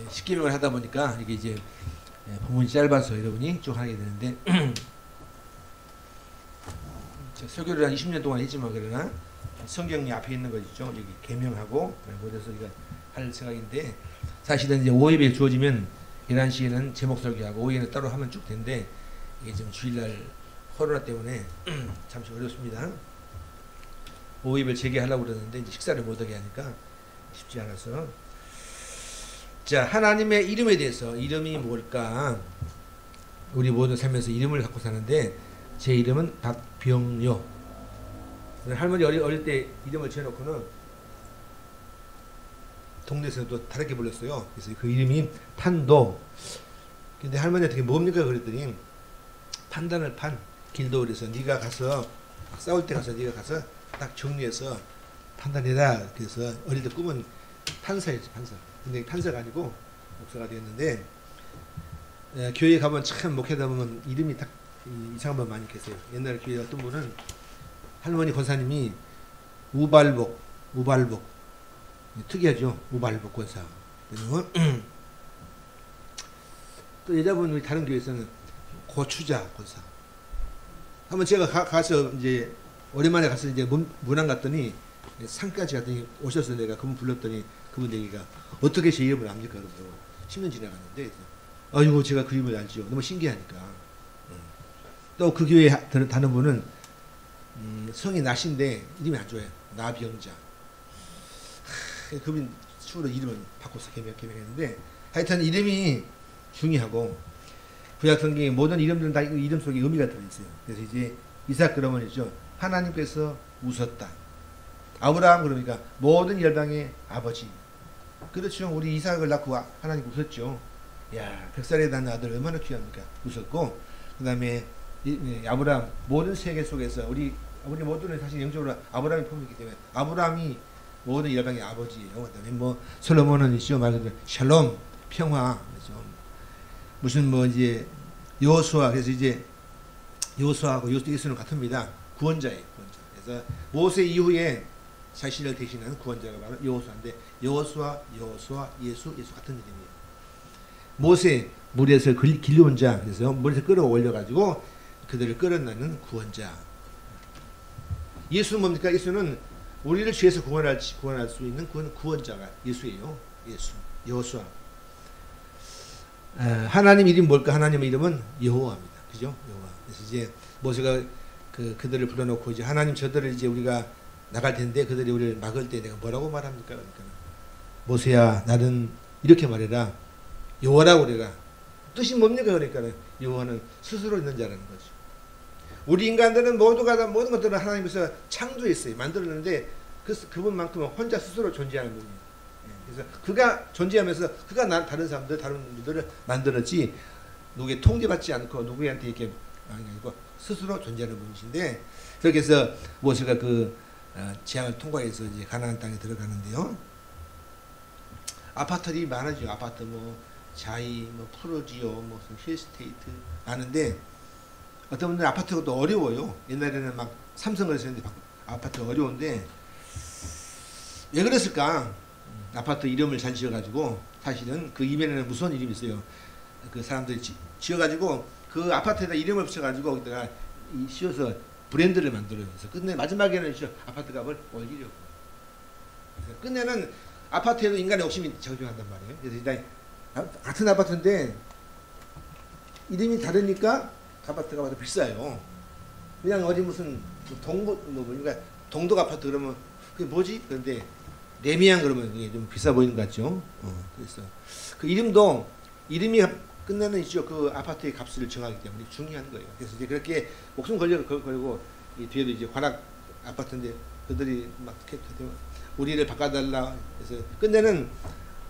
10개명을 하다 보니까 이게 이제 본문이 짧아서 여러분이 쭉 하게 되는데 설교를 한 20년 동안 했지만 그러나 성경이 앞에 있는 거죠. 여기 계명하고 그래서 우리가 할 생각인데 사실은 이제 5예배 주어지면 11시에는 제목 설교하고 5예는 따로 하면 쭉 되는데 이게 지금 주일날 코로나 때문에 잠시 어렵습니다. 5예배를 재개하려고 그러는데 이제 식사를 못하게 하니까 쉽지 않아서 자 하나님의 이름에 대해서 이름이 뭘까 우리 모든 삶에서 이름을 갖고 사는데 제 이름은 박병요 할머니 어릴 때 이름을 지어놓고는 동네에서 또 다르게 불렀어요. 그래서 그 이름이 판도 근데 할머니한테 뭡니까 그랬더니 판단을 판 길도 그래서 네가 가서 싸울 때 가서 네가 가서 딱 정리해서 판단해라 그래서 어릴 때 꿈은 판사였지 판사 근데 판사가 아니고 목사가 되었는데 교회 가면 참 목회하다 보면 이름이 딱 이상한 분 많이 계세요. 옛날에 교회 어떤 분은 할머니 권사님이 우발복 특이하죠. 우발복 권사 또 여자분 우리 다른 교회에서는 고추자 권사 한번 제가 가서 이제 오랜만에 가서 이제 문안 갔더니 상까지 갔더니 오셔서 내가 그분 불렀더니 그분 얘기가 어떻게 제 이름을 압니까? 그래서 10년 지나갔는데 아이고 제가 그 이름을 알죠. 너무 신기하니까 또 그 교회에 다른 분은 성이 나신데 이름이 안 좋아요. 나병자 그분 추후로 이름을 바꿔서 개명했는데 하여튼 이름이 중요하고 구약 성경의 모든 이름들은 다 이름 속에 의미가 들어있어요. 그래서 이제 이삭 그러면 있죠. 하나님께서 웃었다. 아브라함 그러니까 모든 열방의 아버지. 그렇죠. 우리 이삭을 낳고 하나님 웃었죠. 야 100살에 난 아들 얼마나 귀합니까? 웃었고 그 다음에 아브라함 모든 세계 속에서 우리 모두는 사실 영적으로 아브라함이 품이기 때문에 아브라함이 모든 열방의 아버지예요. 그다음에 뭐 솔로몬은 있죠. 말 그대로 샬롬 평화 그렇죠. 무슨 뭐 이제 여호수아 그래서 이제 여호수아하고 예수는 같습니다. 구원자예요. 구원자. 그래서 모세 이후에 자신을 대신하는 구원자가 바로 여호수아인데 여호수아 예수 같은 이름이에요. 모세 물에서 길러온 자 그래서 물에서 끌어올려 가지고 그들을 끌어내는 구원자. 예수는 뭡니까? 예수는 우리를 죄에서 구원할 수 있는 구원자가 예수예요. 예수 여호수아. 하나님 이름이 뭘까? 하나님의 이름은 여호와입니다. 그죠? 여호와. 그래서 이제 모세가 그들을 불러놓고 이제 하나님 저들을 이제 우리가 나갈 텐데 그들이 우리를 막을 때 내가 뭐라고 말합니까? 그러니까 모세야 나는 이렇게 말해라. 여호와라고 그래라. 뜻이 뭡니까? 그러니까 여호와는 스스로 있는 자라는 거죠. 우리 인간들은 모든 것들은 하나님께서 창조했어요. 만들었는데 그분만큼은 혼자 스스로 존재하는 분이에요. 그래서 그가 존재하면서 그가 다른 분들을 만들었지 누구의 통제받지 않고 누구한테 이렇게 아니고 스스로 존재하는 분이신데 그렇게 해서 모세가 재앙을 통과해서 이제 가나안 땅에 들어가는데요. 아파트들이 많아지요. 아파트 뭐 자이 뭐 프로지오 뭐 힐스테이트 많은데 어떤 분들은 아파트가 또 어려워요. 옛날에는 막 삼성을 했는데 아파트가 어려운데 왜 그랬을까? 아파트 이름을 잘 지어가지고 사실은 그 이면에는 무서운 이름이 있어요. 그 사람들이 지어가지고 그 아파트에다 이름을 붙여가지고 거기다가 씌워서 브랜드를 만들어요. 그래서 끝내 마지막에는 아파트 값을 올리려고. 그래서 끝내는 아파트에도 인간의 욕심이 작용한단 말이에요. 그래서 일단 같은 아파트인데 이름이 다르니까 아파트가 봐도 비싸요. 그냥 어디 무슨 그러니까 동독 아파트 그러면 그게 뭐지? 그런데 레미안 그러면 이게 좀 비싸 보이는 것 같죠. 그래서 그 이름이 끝내는 있죠. 그 아파트의 값을 정하기 때문에 중요한 거예요. 그래서 이제 그렇게 목숨 걸고 이 뒤에도 이제 관악 아파트인데 그들이 막 우리를 바꿔달라. 그래서 끝내는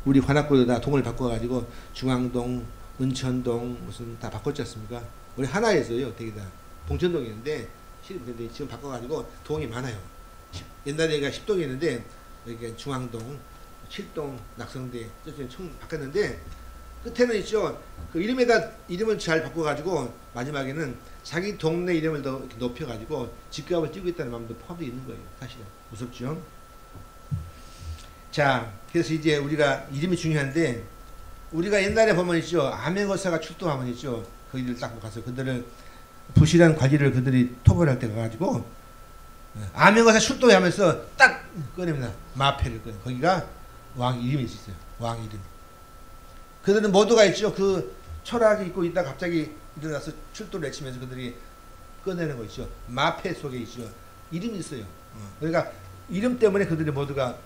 우리 관악구도 다 동을 바꿔가지고 중앙동, 은천동 무슨 다 바꿨지 않습니까? 우리 하나에서요. 되게 다 봉천동이었는데 지금 바꿔가지고 동이 많아요. 옛날에가 10동이었는데 여기가 중앙동, 7동, 낙성대 저쪽에 총 바꿨는데 끝에는 있죠. 그 이름을 잘 바꿔가지고 마지막에는 자기 동네 이름을 더 높여가지고 집값을 뛰고 있다는 마음도 포함되어 있는 거예요. 사실은 무섭죠. 자, 그래서 이제 우리가 이름이 중요한데 우리가 옛날에 보면 있죠. 아메거사가 출동하면 있죠. 거기를 딱 가서 그들을 부실한 관리를 그들이 토벌할 때 가가지고 아메거사 출동하면서 딱 꺼냅니다. 마패를 꺼내. 거기가 왕 이름이 있어요. 왕 이름. 그들은 모두가 있죠. 그 철학이 있고 있다 갑자기 일어나서 출동을 외치면서 그들이 꺼내는 거 있죠. 마패 속에 있죠. 이름이 있어요. 그러니까 이름 때문에 그들이 모두가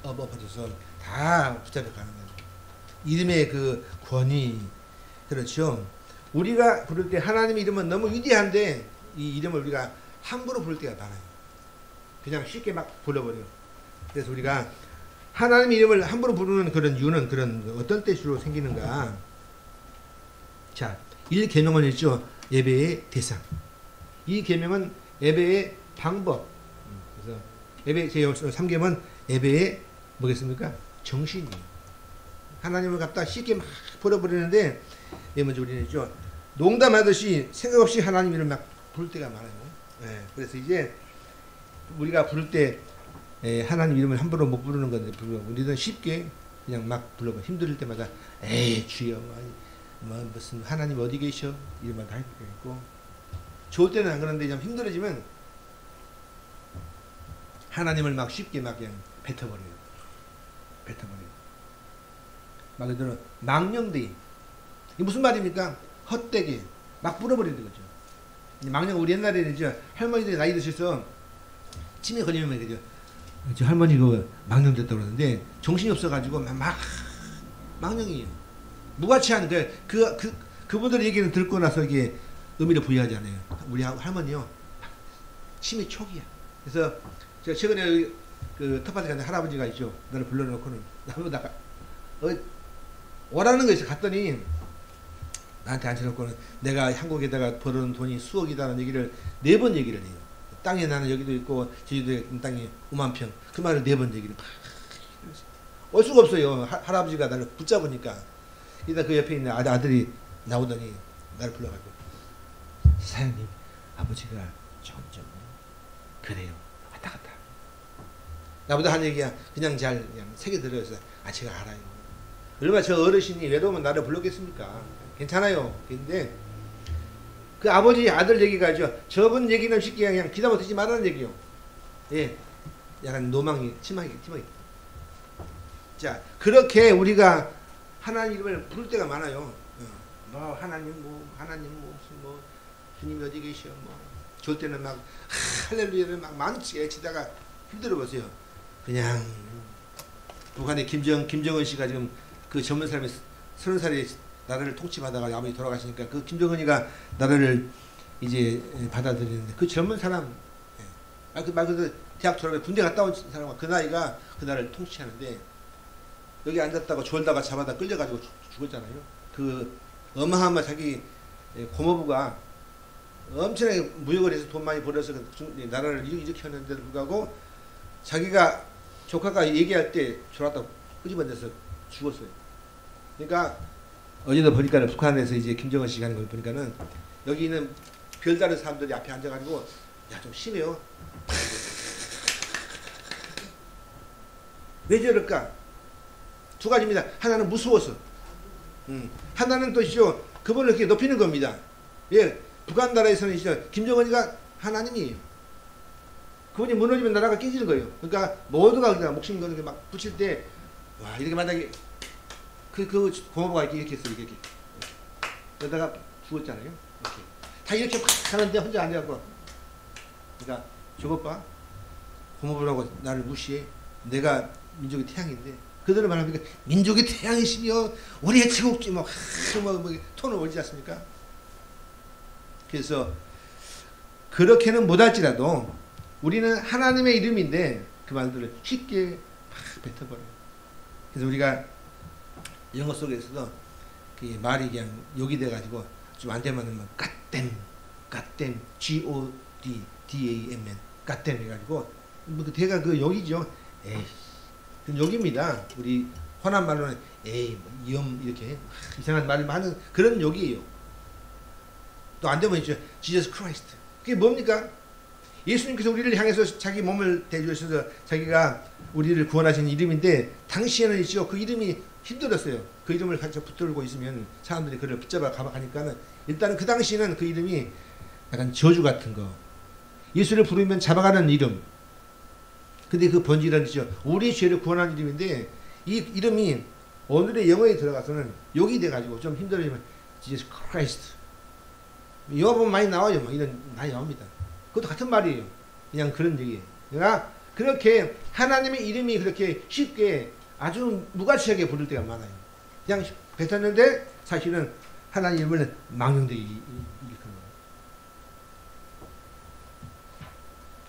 엎어져서 다 붙잡혀 가는 거예요. 이름의 그 권위. 그렇죠. 우리가 부를 때 하나님의 이름은 너무 위대한데 이 이름을 우리가 함부로 부를 때가 많아요. 그냥 쉽게 막 불러버려요. 그래서 우리가 하나님의 이름을 함부로 부르는 그런 이유는 그런 어떤 때 주로 생기는가. 자, 1계명은 있죠. 예배의 대상. 2계명은 예배의 방법. 그래서 예배 제3계명은 예배의 뭐겠습니까? 정신이에요. 하나님을 갖다 쉽게 막 버려버리는데 먼저 우리는 있죠. 농담하듯이 생각 없이 하나님 이름을 막 부를 때가 많아요. 예, 그래서 이제 우리가 부를 때 하나님 이름을 함부로 못 부르는 건데 우리는 쉽게 그냥 막 불러봐. 힘들 때마다 에이 주여 뭐 무슨 하나님 어디 계셔 이런 말 할 때가 있고 좋을 때는 안 그런데 좀 힘들어지면 하나님을 막 쉽게 막 그냥 뱉어버려요. 말 그대로 망령되이. 이게 무슨 말입니까? 헛되게 막 불어버리는 거죠. 망령 우리 옛날에는 이제 할머니들이 나이 드셔서 치매 걸리면 그죠. 할머니 그 망령 됐다고 그러는데 정신이 없어가지고 막 망령이에요. 무가치한 그분들 얘기는 듣고 나서 이게 의미를 부여하지 않아요. 우리 할머니요 치매 초기야. 그래서 제가 최근에 그 텃밭에 갔는데 할아버지가 있죠. 나를 불러놓고는 나가 오라는 거 있어. 갔더니 나한테 앉혀놓고는 내가 한국에다가 벌어놓은 돈이 수억이다라는 얘기를 4번 얘기를 해요. 땅에 나는 여기도 있고 제주도에 있는 땅이 5만 평. 그 말을 4번 얘기를 올 수가 없어요. 할아버지가 나를 붙잡으니까. 일단 그 옆에 있는 아들이 나오더니 나를 불러가지고 사장님 아버지가 점점 그래요. 왔다 갔다. 나보다 한 얘기야. 그냥 세게 들어서 제가 알아요. 얼마나 저 어르신이 외로우면 나를 불렀겠습니까? 괜찮아요. 근데 그 아버지 아들 얘기가 있죠. 저번 얘기는 쉽게 그냥 귀담아 듣지 말라는 얘기요. 예, 약간 노망이 치마이. 자, 그렇게 우리가 하나님 이름을 부를 때가 많아요. 뭐 하나님 무슨 뭐 주님이 어디 계셔 뭐 좋을 때는 막 할렐루야를 막 많이 외치다가 힘들어 보세요. 그냥 북한의 김정은 씨가 지금 그 젊은 사람이 30살에 나라를 통치받아가 아버지 돌아가시니까 그 김정은이가 나라를 이제 받아들이는데 그 젊은 사람 말 그대로 대학 졸업해 군대 갔다 온 사람과 그 나이가 그 나라를 통치하는데 여기 앉았다가 졸다가 잡아다 끌려가지고 죽었잖아요. 그 어마어마 자기 고모부가 엄청나게 무역을 해서 돈 많이 벌어서 나라를 일으켰는데도 불구하고 자기가 조카가 얘기할 때 졸았다 끄집어내서 죽었어요. 그러니까 어제도 보니까는 북한에서 이제 김정은 씨가 하는 걸 보니까는 여기 있는 별다른 사람들이 앞에 앉아가지고 야 좀 심해요. 왜 저럴까? 두 가지입니다. 하나는 무서워서, 하나는 또 있죠. 그분을 이렇게 높이는 겁니다. 예, 북한 나라에서는 있죠. 김정은이가 하나님이에요. 그분이 무너지면 나라가 깨지는 거예요. 그러니까 모두가 그냥 목숨 거는 게 막 붙일 때, 와 이렇게 만약에 그 고모부가 이렇게 했어 이렇게. 그러다가 죽었잖아요. 이렇게. 다 이렇게 막 하는데 혼자 앉아갖고, 그러니까 저것 봐. 고모부라고 나를 무시해. 내가 민족의 태양인데. 그들은 말합니까? 민족의 태양이시며 우리의 제국지 뭐 톤을 올리지 않습니까? 그래서 그렇게는 못할지라도 우리는 하나님의 이름인데 그 말들을 쉽게 막 뱉어버려요. 그래서 우리가 영어 속에서도 그 말이 그냥 욕이 돼가지고 좀 안 되면은 막 갓댐 G-O-D-D-A-M-N 갓댐 해가지고 뭐 대가 그 욕이죠. 에이 그 욕입니다. 우리 혼한 말로는 에이 뭐 이렇게 이상한 말을 하는 그런 욕이에요. 또 안 되면 있죠. Jesus Christ. 그게 뭡니까? 예수님께서 우리를 향해서 자기 몸을 대주셔서 자기가 우리를 구원하신 이름인데 당시에는 있죠. 그 이름이 힘들었어요. 그 이름을 같이 붙들고 있으면 사람들이 그를 붙잡아 가니까는 일단은 그 당시에는 그 이름이 약간 저주 같은 거. 예수를 부르면 잡아가는 이름. 근데 그 번지라는 뜻이죠. 우리의 죄를 구원하는 이름인데 이 이름이 오늘의 영어에 들어가서는 욕이 돼가지고 좀 힘들어지면 Jesus Christ. 영어 보면 많이 나와요. 막 이런 많이 나옵니다. 그것도 같은 말이에요. 그냥 그런 얘기예요. 그러니까 그렇게 하나님의 이름이 그렇게 쉽게 아주 무가치하게 부를 때가 많아요. 그냥 뱉었는데 사실은 하나님 이름을 망령되게 일으키는 거예요.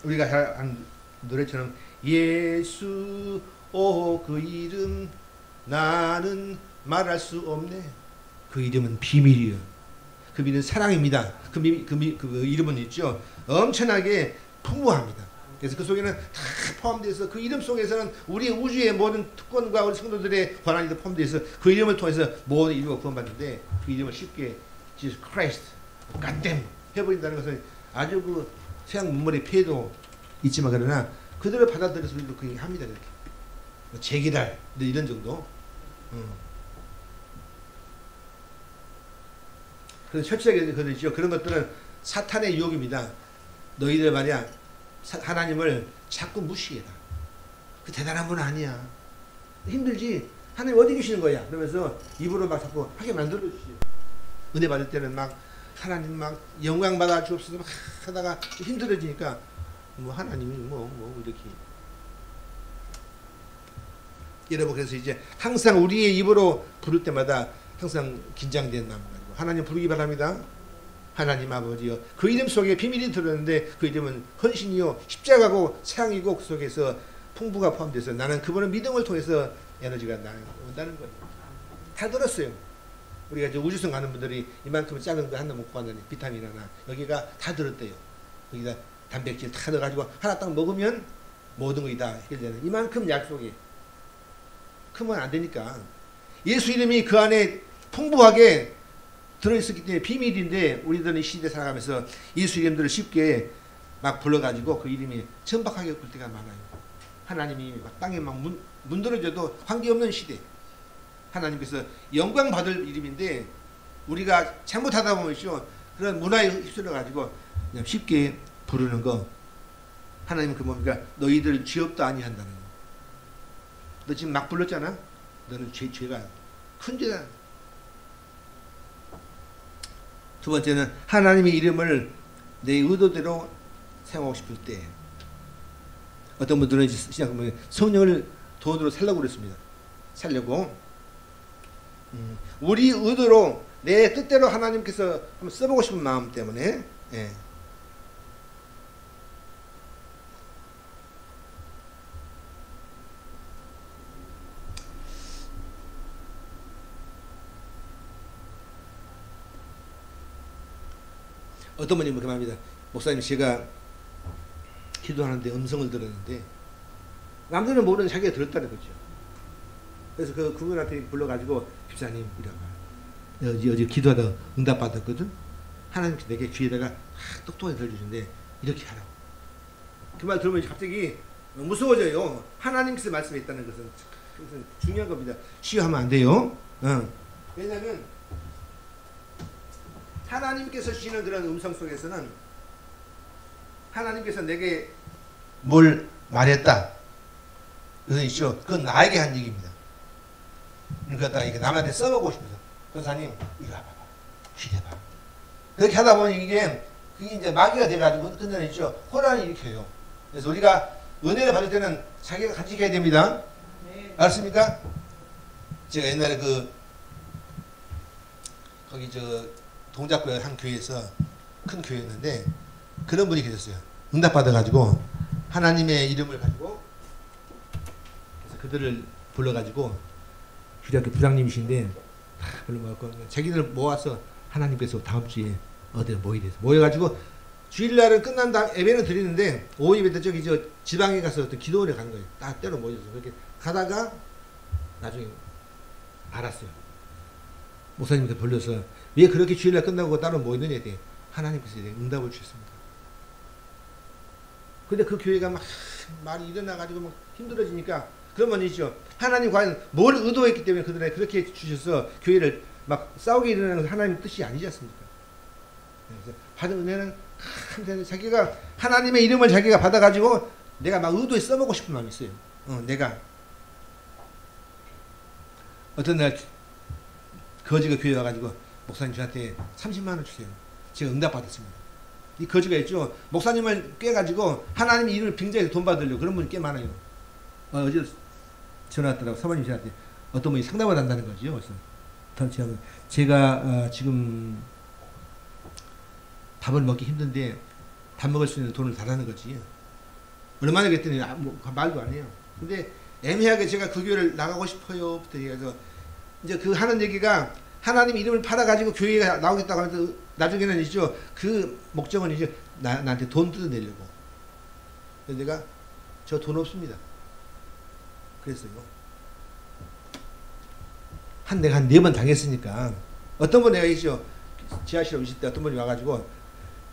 우리가 한 노래처럼 예수 오 그 이름 나는 말할 수 없네. 그 이름은 비밀이에요. 그 이름은 사랑입니다. 그 이름은 있죠. 엄청나게 풍부합니다. 그래서 그 속에는 다 포함되어 있어. 그 이름 속에서는 우리 우주의 모든 특권과 우리 성도들의 권한이 포함되어 있어. 그 이름을 통해서 모든 인류가 구원받는데 그 이름을 쉽게 Jesus Christ, God 해버린다는 것은 아주 그 서양 문물의 폐해도 있지만 그러나 그들을 받아들여서 우리도 그렇게 합니다. 그렇게. 제기랄 이런 정도. 그래서 철저하게 그러죠. 그런 것들은 사탄의 유혹입니다. 너희들 말이야 하나님을 자꾸 무시해라. 그 대단한 분 아니야. 힘들지. 하나님 어디 계시는 거야? 그러면서 입으로 막 자꾸 하게 만들어 주시죠. 은혜 받을 때는 막 하나님 막 영광 받아 주옵소서 막 하다가 힘들어지니까 뭐 하나님이 뭐 이렇게. 여러분 그래서 이제 항상 우리의 입으로 부를 때마다 항상 긴장된 마음 가지고 하나님 부르기 바랍니다. 하나님 아버지여 그 이름 속에 비밀이 들었는데 그 이름은 헌신이요 십자가고 사랑이고 그 속에서 풍부가 포함돼서 나는 그분의 믿음을 통해서 에너지가 나온다는 거예요. 다 들었어요. 우리가 이제 우주선 가는 분들이 이만큼 작은 거 하나 먹고 갔는데 비타민 하나 여기가 다 들었대요. 여기다 단백질 다 넣어가지고 하나 딱 먹으면 모든 것이 다 해결되는 이만큼 약속이 크면 안 되니까 예수 이름이 그 안에 풍부하게 들어있었기 때문에 비밀인데 우리들은 이 시대 살아가면서 예수 이름들을 쉽게 막 불러가지고 그 이름이 천박하게 굴 때가 많아요. 하나님이 막 땅에 막 문드러져도 관계없는 시대. 하나님께서 영광 받을 이름인데 우리가 잘못하다 보면요 그런 문화에 휩쓸려 가지고 그냥 쉽게 부르는 거. 하나님은 그 뭡니까? 너희들 죄업도 아니한다는 거. 너 지금 막 불렀잖아. 너는 죄가 큰 죄다. 두 번째는 하나님의 이름을 내 의도대로 사용하고 싶을 때 어떤 분들은 시작하면 성령을 돈으로 살려고 그랬습니다. 살려고 우리 의도로 내 뜻대로 하나님께서 한번 써보고 싶은 마음 때문에 예. 어떤 분이 그렇게 말합니다. 목사님 제가 기도하는데 음성을 들었는데 남들은 모르는 자기가 들었다는 거죠. 그래서 그분한테 불러가지고 집사님 이래봐. 어제 기도하다 응답받았거든. 하나님께서 내게 귀에다가 똑똑하게 들려주는데 이렇게 하라고. 그 말 들으면 갑자기 무서워져요. 하나님께서 말씀했다는 것은 중요한 겁니다. 쉬하면 안 돼요. 왜냐하면 하나님께서 주시는 그런 음성 속에서는 하나님께서 내게 뭘 말했다. 그것은 있죠. 그건 나에게 한 얘기입니다. 그러니까 이게 남한테 써보고 싶어서. 권사님, 이거 봐봐. 기대봐. 그렇게 하다 보니 그게 이제 마귀가 돼가지고 끝내는 있죠. 혼란을 일으켜요. 그래서 우리가 은혜를 받을 때는 자기가 간직해야 됩니다. 네. 알았습니까? 제가 옛날에 거기 동작구의 한 교회에서 큰 교회였는데 그런 분이 계셨어요. 응답 받아가지고 하나님의 이름을 가지고 그래서 그들을 불러가지고 주일학교 부장님이신데 다 불러모았고 자기들 모아서 하나님께서 다음 주에 어디에 모여가지고 주일날은 끝난 다음 예배는 드리는데 오후 예배 때 저기 지방에 가서 어떤 기도원에 간 거예요. 딱 때로 모여서 그렇게 가다가 나중에 알았어요. 목사님한테 불러서 왜 그렇게 주일날 끝나고 따로 모이느냐에 대해 하나님께서 응답을 주셨습니다. 근데 그 교회가 막 말이 일어나가지고 막 힘들어지니까 그러면 있죠. 하나님 과연 뭘 의도했기 때문에 그들에 그렇게 주셔서 교회를 막 싸우게 일어나는 것은 하나님의 뜻이 아니지 않습니까? 그래서 받은 은혜는 참 자기가 하나님의 이름을 자기가 받아가지고 내가 막 의도에 써먹고 싶은 마음이 있어요. 내가 어떤 날 거지가 교회 와가지고 목사님 저한테 30만 원 주세요. 제가 응답받았습니다. 이 거지가 있죠. 목사님을 꿰가지고 하나님 이름을 빙자해서 돈 받으려고 그런 분이 꽤 많아요. 어제 전화 왔더라고. 사모님 저한테 어떤 분이 상담을 한다는 거죠. 그래서 제가 지금 밥을 먹기 힘든데 밥 먹을 수 있는 돈을 달라는 거지. 얼마나 그랬더니 말도 안 해요. 근데 애매하게 제가 그 교회를 나가고 싶어요. 부터 얘기해서 이제 그 하는 얘기가 하나님 이름을 팔아가지고 교회가 나오겠다고 하면서 나중에는 있죠. 그 목적은 이제 나한테 돈 뜯어내려고. 그래서 내가 저 돈 없습니다. 그랬어요. 내가 한 4번 당했으니까. 어떤 분 내가 있죠. 지하실에 오실 때 어떤 분이 와가지고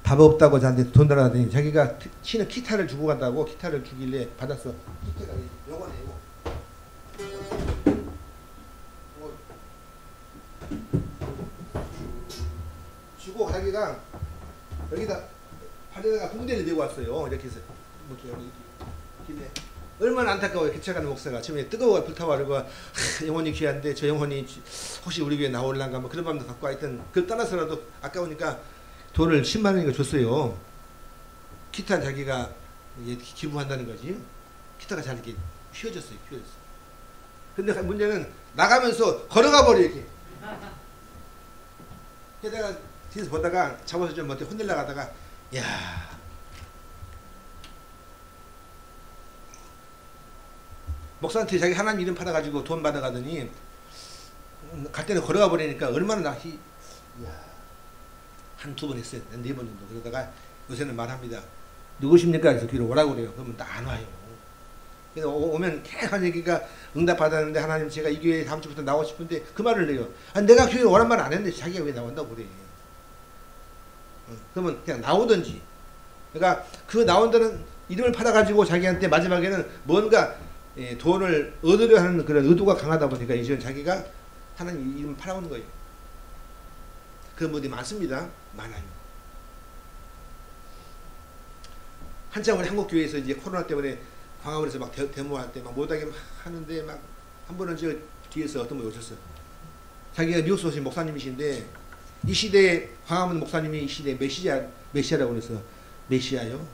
밥 없다고 저한테 돈 달라더니 자기가 치는 기타를 주고 간다고 기타를 주길래 받았어. 기타가 요거네, 이거. 주고 자기가 여기다 발에다가 붕대를 메고 왔어요. 이렇게 해서 이렇게 얼마나 안타까워요. 개척하는 목사가 처음에 뜨거워 불타버리고 영혼이 귀한데 저 영혼이 혹시 우리 교회 나올란가 뭐 그런 마음도 갖고 하여튼 그걸 떠나서라도 아까우니까 돈을 10만 원인가 줬어요. 기타 자기가 기부한다는 거지. 기타가 잘 이렇게 휘어졌어요. 근데 문제는 나가면서 걸어가 버려 이렇게. 게다가 뒤에서 보다가 잡아서 좀 어떻게 혼내려고 하다가 야 목사한테 자기 하나님 이름 팔아가지고 돈 받아가더니 갈 때는 걸어가 버리니까 얼마나 한2 번 했어요. 4번 정도. 그러다가 요새는 말합니다. 누구십니까? 그래서 뒤로 오라고 그래요. 그러면 또 안 와요. 그래서 오면 계속 얘기가 응답 받았는데 하나님 제가 이 교회에 다음 주부터 나오고 싶은데 그 말을 해요. 내가 교회에 오란 말 안 했는데 자기가 왜 나온다고 그래. 그러면 그냥 나오든지. 그러니까 그 나온다는 이름을 팔아가지고 자기한테 마지막에는 뭔가 돈을 얻으려 하는 그런 의도가 강하다 보니까 이제 자기가 하나님 이름 팔아오는 거예요. 그런 분들이 많습니다. 많아요. 한참 우리 한국교회에서 이제 코로나 때문에 광화문에서 막 데모할 때 막 못하게 막 하는데 막 한 번은 저 뒤에서 어떤 분이 오셨어요. 자기가 미국에서 오신 목사님이신데 이 시대에 광화문 목사님이 이 시대에 메시아라고 그래서 메시아요?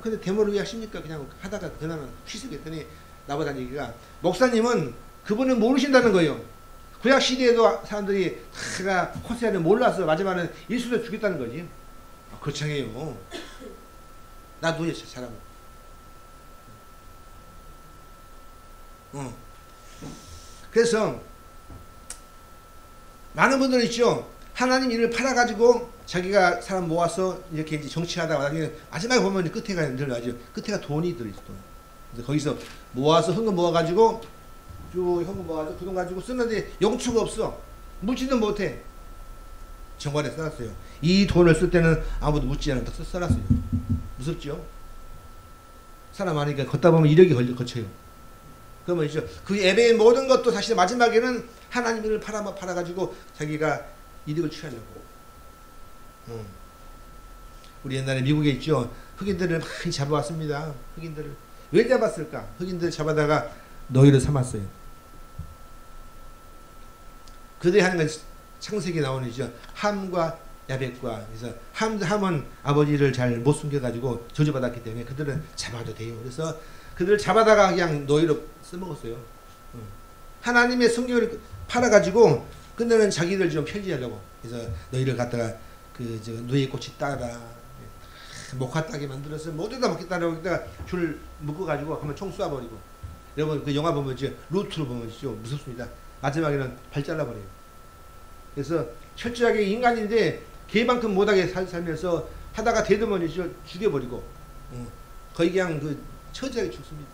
근데 데모를 왜 하십니까? 그냥 하다가 그날은 취소했더니 나보다 얘기가 목사님은 그분은 모르신다는 거예요. 구약 시대에도 사람들이 다 호세아를 몰라서 마지막에는 예수를 죽였다는 거지. 거창해요. 나도 잘하고. 그래서 많은 분들은 있죠. 하나님 일을 팔아가지고 자기가 사람 모아서 이렇게 이제 정치하다가 나중에 마지막에 보면 끝에가 늘어나죠. 끝에가 돈이 들어있어. 돈. 그래서 거기서 모아서 헌금 모아가지고 쭉 현금 모아가지고 그 돈 가지고 쓰는데 용처가 없어. 묻지도 못해. 정관에 써놨어요. 이 돈을 쓸 때는 아무도 묻지 않는다 써놨어요. 무섭죠? 사람 많으니까 걷다 보면 이력이 거쳐요. 그러면 이제 그 예배의 모든 것도 사실 마지막에는 하나님을 팔아가지고 자기가 이득을 취하려고. 우리 옛날에 미국에 있죠. 흑인들을 많이 잡아왔습니다. 흑인들을. 왜 잡았을까? 흑인들을 잡아다가 노예로 삼았어요. 그들이 하는 건 창세기에 나오는 이죠. 함과 야벳과. 그래서 함은 아버지를 잘 못 숨겨가지고 저주받았기 때문에 그들은 잡아도 돼요. 그래서 그들을 잡아다가 그냥 노예로 써먹었어요. 하나님의 성경을 팔아가지고 끝내는 자기들 좀 편지하려고. 그래서 너희를 갖다가 누에 꽃이 따라 목화 따게 만들어서 모두 다 먹겠다라고 했다가 줄 묶어가지고 한번 총 쏴버리고. 여러분 그 영화 보면 루트로 보면 무섭습니다. 마지막에는 발 잘라버려요. 그래서 철저하게 인간인데 개만큼 못하게 살면서 하다가 대드면 죽여버리고. 거의 그냥 처지하게 죽습니다.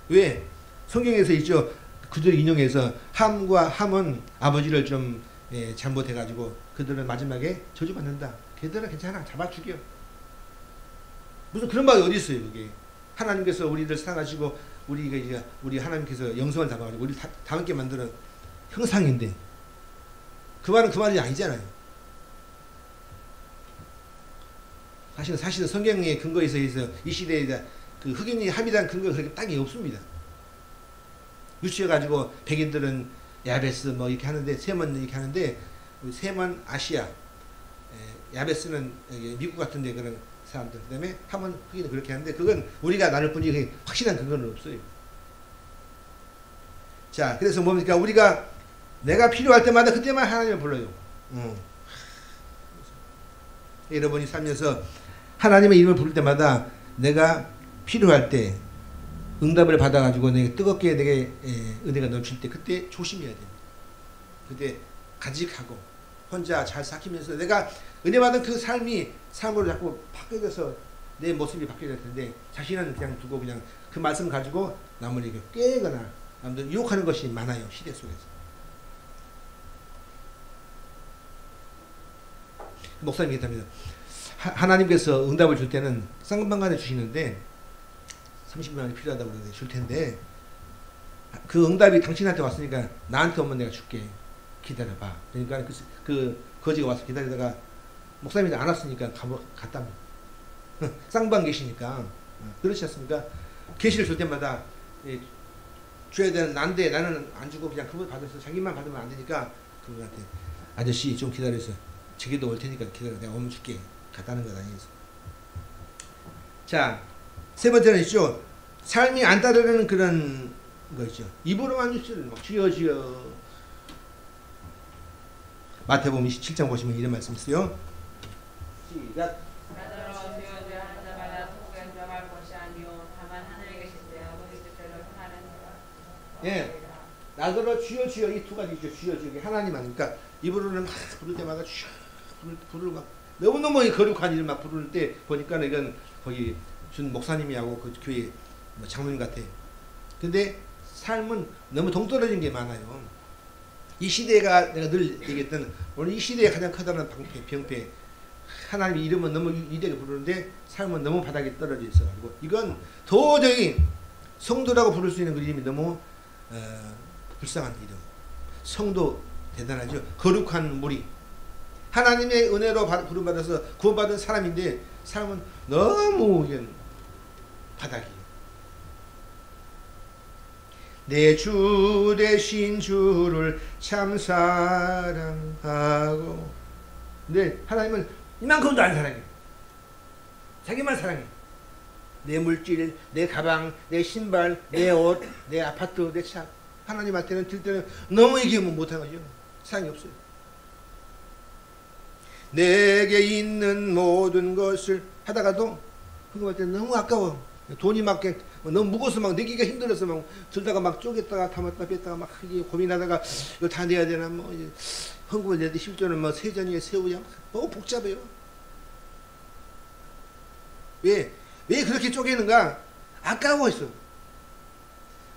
왜? 성경에서 있죠. 그들을 인용해서 함은 아버지를 좀 잘못해가지고 그들은 마지막에 저주받는다. 걔들은 괜찮아. 잡아 죽여. 무슨 그런 말이 어디 있어요. 그게. 하나님께서 우리를 사랑하시고 우리가 이제 우리 하나님께서 영성을 담아가지고 우리 닮게 만드는 형상인데 그 말은 그 말이 아니잖아요. 사실은 성경의 근거에 의해서 이 시대에 그 흑인이 합의한 근거가 그렇게 딱이 없습니다. 유치해가지고 백인들은 야베스 뭐 이렇게 하는데 세먼 이렇게 하는데 우리 세먼 아시아 야베스는 미국 같은데 그런 사람들 그다음에 함은 흑인은 그렇게 하는데 그건 우리가 나눌 뿐이지 확실한 근거는 없어요. 자 그래서 뭡니까 우리가 내가 필요할 때마다 그때만 하나님을 불러요. 여러분이 살면서 하나님의 이름을 부를 때마다 내가 필요할 때 응답을 받아가지고 내게 뜨겁게 내게 은혜가 넘칠 때 그때 조심해야 됩니다. 그때 가직하고 혼자 잘 삭히면서 내가 은혜 받은 그 삶으로 자꾸 바뀌어져서 내 모습이 바뀌어질 텐데 자신은 그냥 두고 그냥 그 말씀 가지고 남을 이렇게 꾀거나 남들 유혹하는 것이 많아요. 시대 속에서. 목사님 얘기합니다. 하나님께서 응답을 줄 때는 쌍방간에 주시는데 30분 안에 필요하다고 그러는데 줄 텐데 그 응답이 당신한테 왔으니까 나한테 오면 내가 줄게. 기다려봐. 그러니까 그 거지가 와서 기다리다가 목사님이 안 왔으니까 갔답니다. 쌍방 계시니까 그렇지 않습니까? 계시를 줄 때마다 줘야 되는 난데 나는 안 주고 그냥 그걸 받아서 자기만 받으면 안 되니까 그분한테 아저씨 좀 기다려서 제게도 올 테니까 기다려 내가 오면 줄게. 갔다는 것 아니겠어. 자, 세 번째는 있죠. 삶이 안 따르는 그런 거 있죠. 입으로만 주시를 막 주여 주여. 마태복음 27장 보시면 이런 말씀 있어요. 시작. 예, 나더러 주여 주여 이 두 가지죠. 주여 주여 하나님 아닙니까? 입으로는 막 부를 때마다 주여 부를 막 너무너무 거룩한 일 막 부를 때 보니까 이건 거기 준 목사님이 하고 그 교회 장로님 같아. 근데 삶은 너무 동떨어진 게 많아요. 이 시대가 내가 늘 얘기했던 오늘 이 시대의 가장 커다란 병폐 하나님의 이름은 너무 위대하게 부르는데 삶은 너무 바닥에 떨어져 있어가지고 이건 도저히 성도라고 부를 수 있는 그 이름이 너무 불쌍한 이름. 성도 대단하죠. 거룩한 무리. 하나님의 은혜로 부름받아서 구원받은 사람인데 삶은 너무 바닥이에요. 내 주 되신 주를 참 사랑하고 근데 하나님은 이만큼도 안 사랑해. 자기만 사랑해. 내 물질, 내 가방, 내 신발, 내 옷, 내 아파트, 내 차 하나님한테는 들 때는 너무 얘기하면 못하는 거죠. 사랑이 없어요. 내게 있는 모든 것을 하다가도 그거 할 때 너무 아까워. 돈이 막 너무 무거워서 막 내기가 힘들어서 막 들다가 막 쪼갰다가 담았다 뺐다가 막 고민하다가 이거 다 내야 되나 뭐 헌금을 내도 10조는 뭐 세전이에 세우냐 너무 복잡해요. 왜 그렇게 쪼개는가? 아까워했어.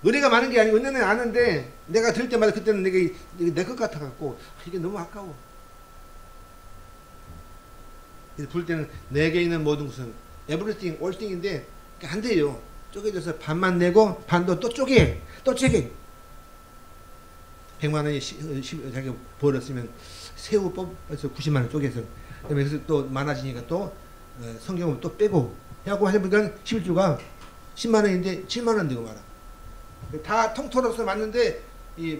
은혜가 많은 게 아니고 은혜는 아는데 내가 들 때마다 그때는 내게 내 것 같아갖고 이게 너무 아까워. 부를 때는 내게 있는 모든 것은 everything, all thing인데 안 돼요. 쪼개져서 반만 내고 반도 또 쪼개. 100만 원이 자기가 벌었으면 새우 뽑아서 90만 원 쪼개서 그래서 또 많아지니까 또 성경을 또 빼고 해갖고 하니까 11조가 10만 원인데 7만 원 되고 말아. 다 통틀어서 맞는데 이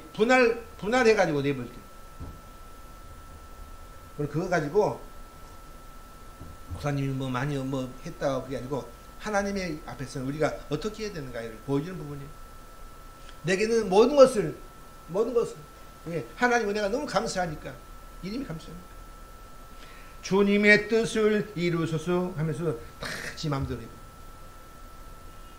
분할해가지고 내버릴게. 그거 가지고 목사님이 뭐 많이 뭐 했다고 그게 아니고 하나님의 앞에서는 우리가 어떻게 해야 되는가를 보여주는 부분이에요. 내게는 모든 것을 예, 하나님 은혜가 너무 감사하니까 이름이 감사합니다. 주님의 뜻을 이루소서 하면서 다 지 마음대로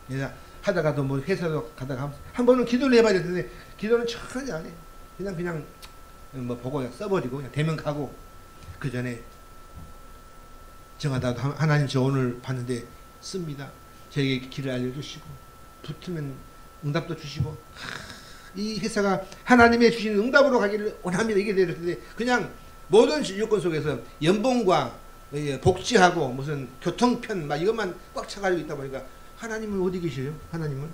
해요. 하다가도 뭐 회사도 가다가 한 번은 기도를 해봐야 되는데 기도는 전혀 안 해요. 그냥 뭐 보고 그냥 써버리고 그냥 대면 가고 그 전에 정하다 하나님 저 오늘 봤는데 씁니다. 저에게 길을 알려주시고 붙으면 응답도 주시고 이 회사가 하나님의 주시는 응답으로 가기를 원합니다. 이게 되는데 그냥 모든 요건 속에서 연봉과 복지하고 무슨 교통편 막 이것만 꽉 차가지고 있다 보니까 하나님은 어디 계셔요? 하나님은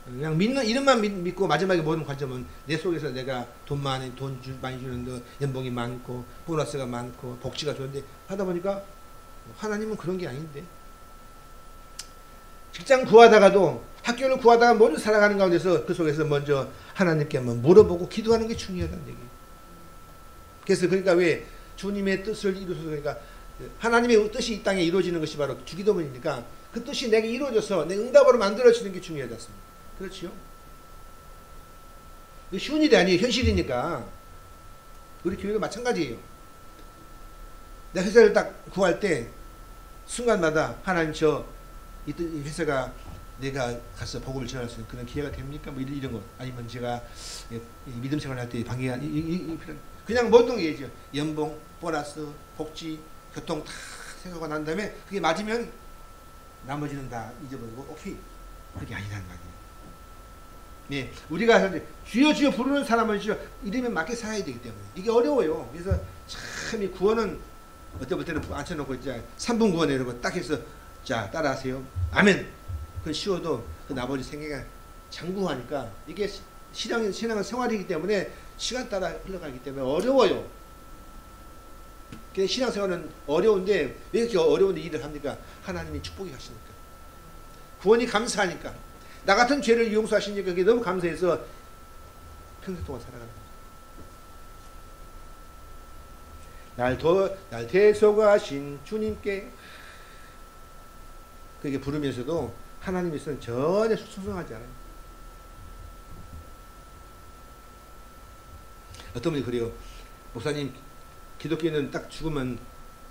그냥 믿는 이름만 믿고 마지막에 모든 관점은 내 속에서 내가 돈 많이 많이 주는 거, 연봉이 많고 보너스가 많고 복지가 좋은데 하다 보니까 하나님은 그런 게 아닌데. 직장 구하다가도 학교를 구하다가 먼저 살아가는 가운데서 그 속에서 먼저 하나님께 한번 물어보고 기도하는 게 중요하다는 얘기예요. 그래서 그러니까 왜 주님의 뜻을 이루소서, 그러니까 하나님의 뜻이 이 땅에 이루어지는 것이 바로 주기도문이니까 그 뜻이 내게 이루어져서 내 응답으로 만들어지는 게 중요하지 않습니까? 그렇지요? 이거 쉬운 일이 아니에요. 현실이니까. 우리 교회가 마찬가지예요. 내가 회사를 딱 구할 때 순간마다 하나님 이 회사가 내가 가서 복음을 전할 수 있는 그런 기회가 됩니까? 뭐 이런 것. 아니면 제가 믿음 생활을 할 때 방해가 그냥 모든 게 있죠. 연봉, 보너스, 복지, 교통 다 생각하고 난 다음에 그게 맞으면 나머지는 다 잊어버리고 오케이. 그게 아니라는 거 아니에요. 네, 우리가 주여 주여 부르는 사람은 주여 이름에 맞게 살아야 되기 때문에 이게 어려워요. 그래서 참 이 구원은 어떨 때는 앉혀놓고 이제 3분 구원에 이러고 딱 해서 자 따라하세요. 아멘. 그건 쉬워도 그 나머지 생애가 장구하니까 이게 신앙은 생활이기 때문에 시간 따라 흘러가기 때문에 어려워요. 신앙생활은 어려운데 왜 이렇게 어려운데 일을 합니까? 하나님이 축복이 하시니까. 구원이 감사하니까. 나 같은 죄를 용서하시니까 그게 너무 감사해서 평생 동안 살아가는 거죠. 날 대속하신 주님께 그렇게 부르면서도 하나님께서는 전혀 수송하지 않아요. 어떤 분이 그래요. 목사님, 기독교는 딱 죽으면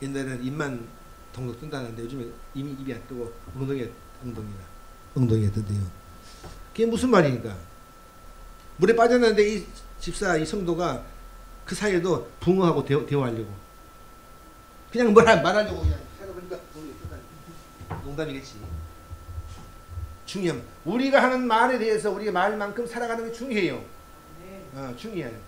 옛날에는 입만 동동 뜬다는데 요즘에 이미 입이 안 뜨고 엉덩이가 뜬대요. 그게 무슨 말이니까? 물에 빠졌는데 이 집사, 이 성도가 그 사이에도 붕어하고 대화하려고 그냥 말하려고 그냥 하다 보니까 농담이겠지. 중요한 우리가 하는 말에 대해서 우리가 말만큼 살아가는 게 중요해요. 중요해요.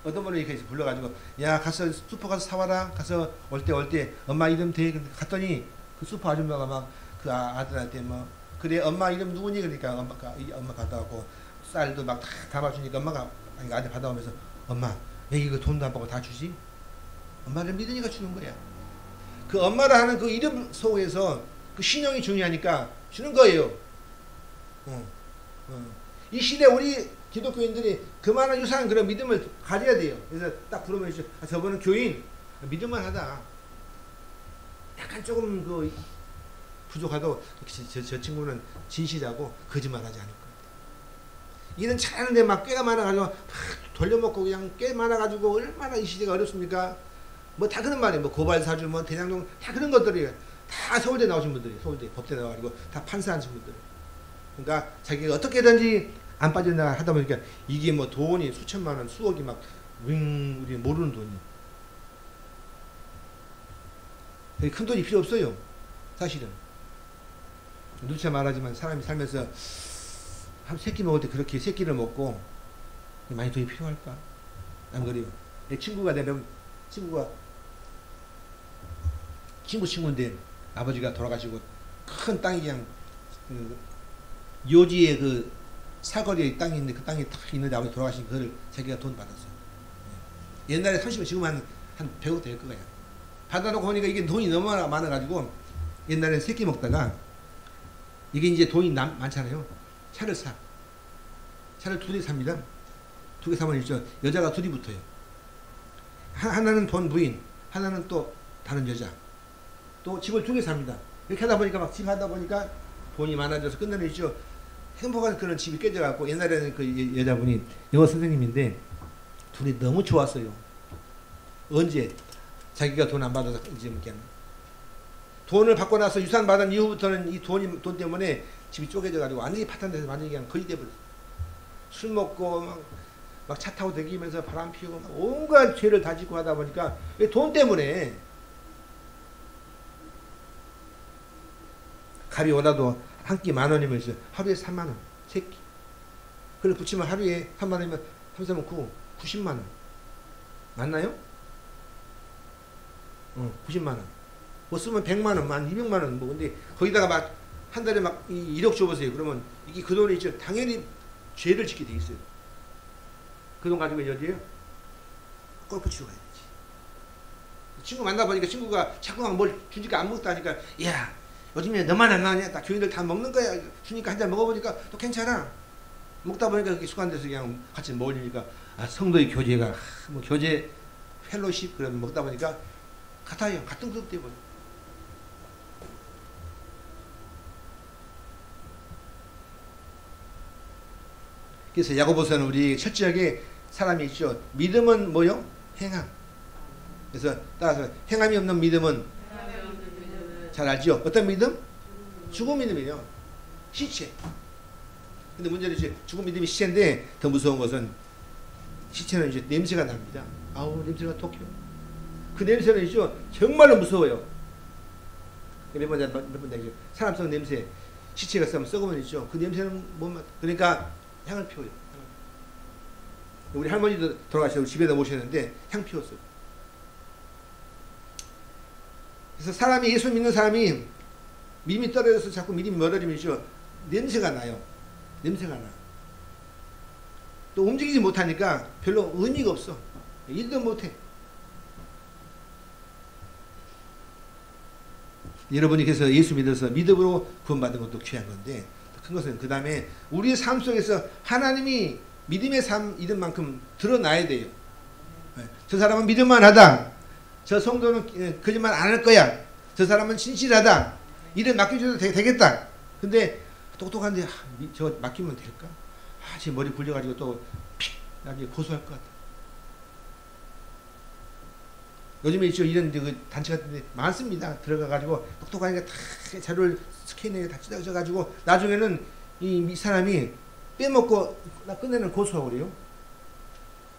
어떤 분이 이렇게 불러가지고 야 가서 슈퍼 가서 사와라. 가서 올 때 엄마 이름 대. 갔더니 그 슈퍼 아줌마가 막 그 아들한테 뭐 그래 엄마 이름 누구니? 그러니까 엄마 갔다 왔고 쌀도 막 다 담아주니까 엄마가 아들 받아오면서 엄마 왜 이거 돈도 안 받고 다 주지? 엄마를 믿으니까 주는 거야. 그 엄마라 하는 그 이름 속에서 그 신용이 중요하니까 주는 거예요. 이 시대 우리 기독교인들이 그만한 유사한 그런 믿음을 가져야 돼요. 그래서 딱 부르면 저분은 교인 믿음만 하다. 약간 조금 그 부족하도 저 친구는 진실하고 거짓말하지 않을 거예요. 일은 잘하는데 막 꾀가 많아가지고 막 돌려먹고 그냥 꽤 많아가지고 얼마나 이 시대가 어렵습니까? 뭐 다 그런 말이에요. 뭐 고발사주, 뭐 대장동 다 그런 것들이에요. 다 서울대 나오신 분들이 서울대 법대 나와가지고 다 판사하신 분들. 그러니까 자기가 어떻게든지 안 빠져나가 하다 보니까 이게 뭐 돈이 수천만 원, 수억이 막 우리 모르는 돈이. 큰 돈이 필요 없어요. 사실은. 누차 말하지만 사람이 살면서 한 새끼 먹을 때 그렇게 새끼를 먹고 많이 돈이 필요할까? 안 그래요. 내 친구가 친구인데 아버지가 돌아가시고 큰 땅이 그냥 그 요지에 그 사거리에 땅이 있는데 그 땅이 탁 있는데 아버지 돌아가신 그걸 자기가 돈 받았어요. 옛날에 30원 지금 한 100원 될 거야. 받아놓고 보니까 이게 돈이 너무 많아가지고 옛날에 새끼 먹다가 이게 이제 돈이 많잖아요. 차를 사. 차를 2대 삽니다. 2개 사면 있죠. 여자가 둘이 붙어요. 하나는 본 부인, 하나는 또 다른 여자. 또 집을 2개 삽니다. 이렇게 하다 보니까 막 집 하다 보니까 돈이 많아져서 끝내내죠. 행복한 그런 집이 깨져갖고 옛날에는 그 여자분이 영어 선생님인데 둘이 너무 좋았어요. 언제? 자기가 돈 안 받아서 이제 그냥 돈을 받고 나서 유산 받은 이후부터는 이 돈 때문에 집이 쪼개져가지고 완전히 파탄돼서 완전히 그냥 거의 돼버렸어요. 술 먹고 막 차 타고 다니면서 바람 피우고 막 온갖 죄를 다 짓고 하다 보니까 돈 때문에 값이 원하도 한 끼 10,000원이면 하루에 30,000원 세 끼. 그걸 붙이면 하루에 30,000원이면 3, 9, 90만원 맞나요? 90만원 뭐 쓰면 100만원, 200만원 뭐 근데 거기다가 막 한 달에 막 1억 줘보세요. 그러면 이게 그 돈이 있죠. 당연히 죄를 짓게 돼 있어요. 그 돈 가지고 어디에요? 골프 치러 가야 되지. 친구 만나보니까 친구가 자꾸 뭘 주니까 안 먹다니까, 야, 요즘에 너만 안 나오냐? 나 교인들 다 먹는 거야. 주니까 한 잔 먹어보니까 또 괜찮아. 먹다 보니까 그게 습관돼서 그냥 같이 먹으니까, 아, 성도의 교제가, 뭐 교제 펠로십, 그러면 먹다 보니까 같아요. 같은 그룹 돼버려. 그래서 야고보서는 우리 철저하게 사람이 있죠. 믿음은 뭐요? 행함. 그래서 따라서 행함이 없는 믿음은 잘 알죠? 어떤 믿음? 죽은 믿음이에요. 시체. 근데 문제는 이제 죽은 믿음이 시체인데 더 무서운 것은 시체는 이제 냄새가 납니다. 아우, 냄새가 독해요. 그 냄새는 있죠. 정말로 무서워요. 몇번 얘기죠. 사람 썩은 냄새. 시체가 썩으면 있죠. 그 냄새는 못 맡아. 그러니까 향을 피워요. 우리 할머니도 돌아가셔서 집에다 모셨는데 향 피웠어요. 그래서 사람이, 예수 믿는 사람이 믿음이 떨어져서 자꾸 믿음이 멀어지면서 냄새가 나요. 냄새가 나. 또 움직이지 못하니까 별로 의미가 없어. 일도 못해. 여러분이 그래서 예수 믿어서 믿음으로 구원받은 것도 귀한 건데, 큰 것은 그 다음에 우리의 삶 속에서 하나님이 믿음의 삶 이런 만큼 드러나야 돼요. 저 사람은 믿음만 하다. 저 성도는 거짓말 안 할 거야. 저 사람은 진실하다. 일을 맡겨줘도 되겠다. 근데 똑똑한데, 저 맡기면 될까? 제 머리 굴려가지고 또 나중에 고소할 것 같아. 요즘에 있죠. 이런 단체 같은 데 많습니다. 들어가가지고 똑똑하니까 다 자료를 스캔에 다 찢어져가지고 나중에는 이 사람이 빼먹고 나 끝내는 고소하고 그래요.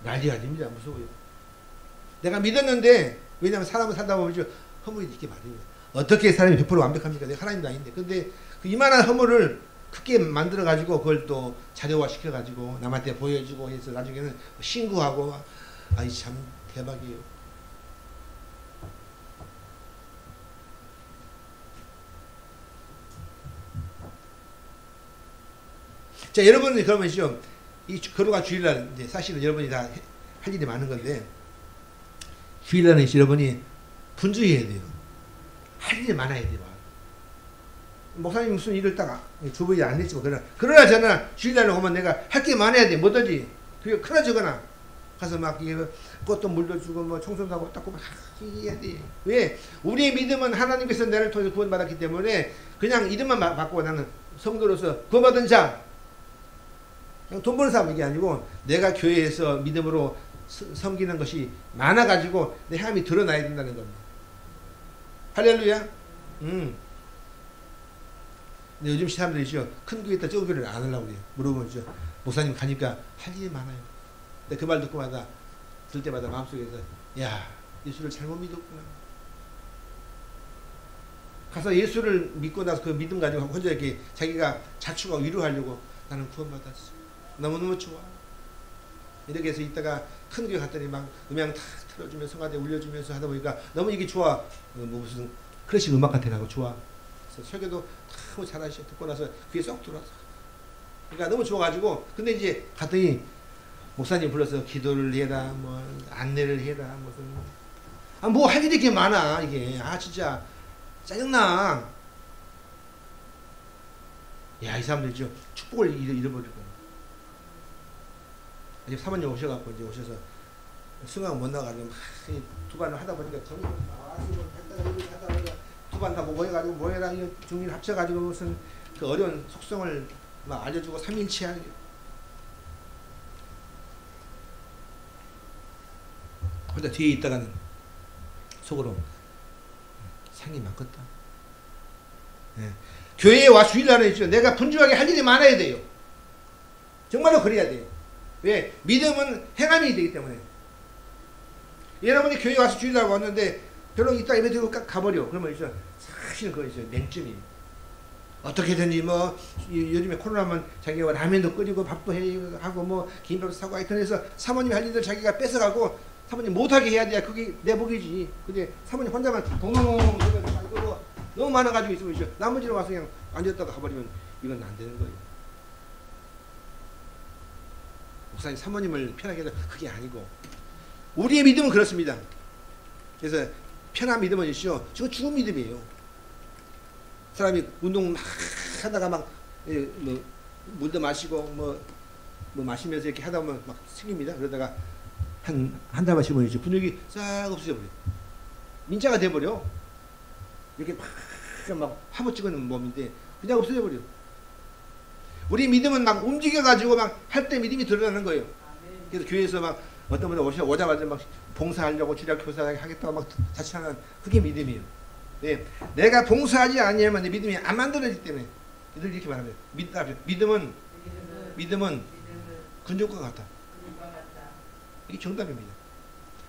난리가 아닙니다. 무서워요. 내가 믿었는데, 왜냐하면 사람을 살다 보면 허물이 있게 말이에요. 어떻게 사람이 100% 완벽합니까? 내가 하나님도 아닌데. 근데 그 이만한 허물을 크게 만들어가지고 그걸 또 자료화 시켜가지고 남한테 보여주고 해서 나중에는 신고하고, 아이 참 대박이에요. 자, 여러분이 그러면 이 거룩한 주일날, 이제 사실은 여러분이 다 할 일이 많은 건데, 주일날은 여러분이 분주해야 돼요. 할 일이 많아야 돼요. 목사님 무슨 일을 딱 주부에 안 했지 뭐. 그러나 저는 주일날에 오면 내가 할 게 많아야 돼. 뭐든지. 그게 크나 적거나 가서 막 꽃도 물려주고 뭐 청소도 하고 닦고 막 해야 돼. 왜? 우리의 믿음은 하나님께서 나를 통해서 구원받았기 때문에 그냥 이름만 받고 나는 성도로서 구원받은 자, 그냥 돈 버는 사람 이게 아니고 내가 교회에서 믿음으로 섬기는 것이 많아가지고 내 행함이 드러나야 된다는 겁니다. 할렐루야. 근데 요즘 사람들이 큰 교회 있다 적은 교회를 안 하려고 그래요. 물어보면 목사님 가니까 할 일이 많아요. 근데 그 말 듣고마다 들 때마다 마음속에서, 야, 예수를 잘못 믿었구나. 가서 예수를 믿고 나서 그 믿음 가지고 혼자 이렇게 자기가 자축하고 위로하려고, 나는 구원받았어. 너무너무 좋아. 이렇게 해서 있다가 큰 교회 갔더니 막 음향 탁 틀어주면서 성가대 울려주면서 하다 보니까 너무 이게 좋아. 뭐 무슨 클래식 음악 같아 나고 좋아. 그래서 설교도 너무 잘하시고 듣고 나서 귀에 쏙 들어와서. 그러니까 너무 좋아가지고, 근데 이제 갔더니 목사님 불러서 기도를 해라, 뭐 안내를 해라, 무슨 뭐 할 일이 이렇게 많아 이게. 진짜 짜증나. 야, 이 사람들 축복을 잃어버릴 거야. 이제 사모님 오셔갖고 이제 오셔서 승강 못 나가지고 막 두 반을 하다 보니까 정이 두 반 다 모여가지고 모여라 중일 합쳐가지고 무슨 그 어려운 속성을 막 알려주고 3일치하게. 혼자 뒤에 있다가는 속으로 상이 많겠다. 네. 교회에 와 주일날에 있죠. 내가 분주하게 할 일이 많아야 돼요. 정말로 그래야 돼요. 왜? 믿음은 행함이 되기 때문에. 여러분이 교회에 와서 주일날 왔는데 별로 이따 예배 드리고 가버려. 그러면 이제 사실은 그거 있어요. 냉쯤이에요. 어떻게든지 뭐 요즘에 코로나면 자기가 라면도 끓이고 밥도 하고 뭐 김밥도 사고 하여튼 해서 사모님이 할 일들 자기가 뺏어가고 사모님 못하게 해야 돼. 그게 내 복이지. 근데 사모님 혼자만 동동동 이러고 너무 많아가지고 있으면 이제 나머지로 와서 그냥 앉았다가 가버리면 이건 안 되는 거예요. 목사님 사모님을 편하게 해도 그게 아니고 우리의 믿음은 그렇습니다. 그래서 편한 믿음은 있죠. 지금 죽은 믿음이에요. 사람이 운동 막 하다가 막 뭐 물도 마시고 뭐 마시면서 이렇게 하다 보면 막 생깁니다. 그러다가 한 달 마시면 이제 분위기 싹 없어져 버려. 민자가 돼 버려. 이렇게 막 화보 찍는 몸인데 그냥 없어져 버려. 우리 믿음은 막 움직여 가지고 막 할 때 믿음이 드러나는 거예요. 그래서 교회에서 막 어떤 분들 오자마자 막 봉사하려고 주력 교사하게 하겠다고 막 자취하는 그게 믿음이에요. 네, 내가 봉사하지 않으면 내 믿음이 안 만들어지기 때문에 늘 이렇게 말합니다. 믿음은 근육과 같다. 이게 정답입니다.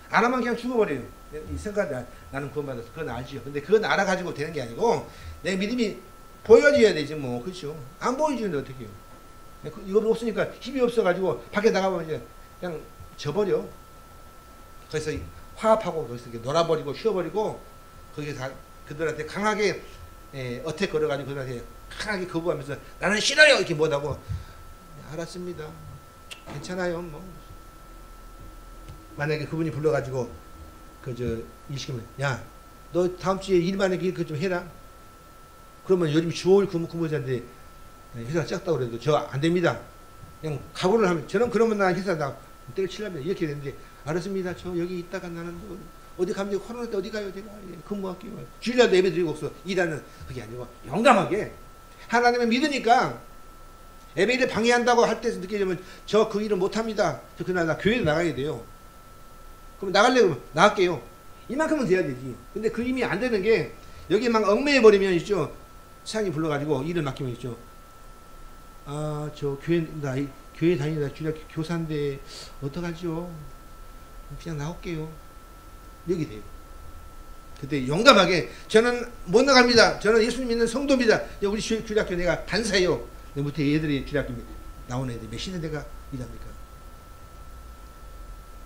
안 하면 그냥 죽어버려요. 이 생각 나는 구원받았어. 그건 알지요. 근데 그건 알아가지고 되는 게 아니고 내 믿음이 보여줘야 되지 뭐. 그렇죠. 안 보여주는데 어떻게 해요. 이거 없으니까 힘이 없어가지고 밖에 나가면 이제 그냥 져버려. 거기서 화합하고 거기서 놀아버리고 쉬어버리고 거기서 그들한테 강하게 어택 걸어가지고 그들한테 강하게 거부하면서 나는 싫어요 이렇게 못하고 알았습니다. 괜찮아요 뭐. 만약에 그분이 불러가지고 일 시키면 야 너 다음 주에 일 만약에 그거 좀 해라. 그러면 요즘 주월 근무자인데 회사가 작다고 그래도 저 안 됩니다. 그냥 각오를 하면 저는 그러면 나 회사 나 때려치려면 이렇게 되는데 알았습니다. 저 여기 있다가 나는 어디 가면 코로나 때 어디 가요 제가 근무할게요. 주일날도 예배 드리고 없어. 일하는 그게 아니고 용감하게 하나님을 믿으니까 예배를 방해한다고 할 때서 느끼려면 저 그 일은 못합니다. 저 그날 나 교회에 나가야 돼요. 그럼 나가려면 나갈게요. 이만큼은 돼야 되지. 근데 그 힘이 안 되는 게 여기 막 얽매여 버리면 있죠. 사장님 불러가지고 일을 맡기면 있죠. 아, 저 교회 다니다 주일 교사인데 어떡하죠? 그냥 나올게요. 여기 돼요. 그때 용감하게 저는 못 나갑니다. 저는 예수 믿는 성도입니다. 우리 주일학교 내가 단사예요. 내 밑에 애들이 주일학교 나오는 애들 몇십 년대가 일합니까?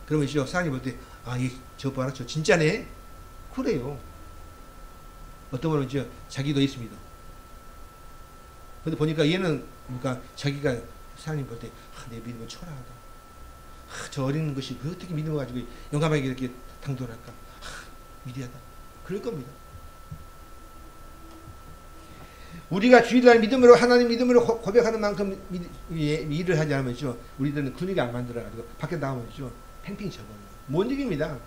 그러면 이제 사장님 볼 때 저 봐라 저 진짜네? 그래요. 어떤 분은 이제 자기도 있습니다. 근데 보니까 얘는 그러니까 자기가 사장님 볼 때 내 믿음은 초라하다. 저 어린 것이 어떻게 믿음을 가지고 용감하게 이렇게 당돌할까? 위대하다. 그럴 겁니다. 우리가 주일날 믿음으로 하나님 믿음으로 고백하는 만큼 일을 하지 않으면요 우리들은 근육이 안 만들어가지고 밖에 나오면요 팽팽히 져버려요. 못 이깁니다.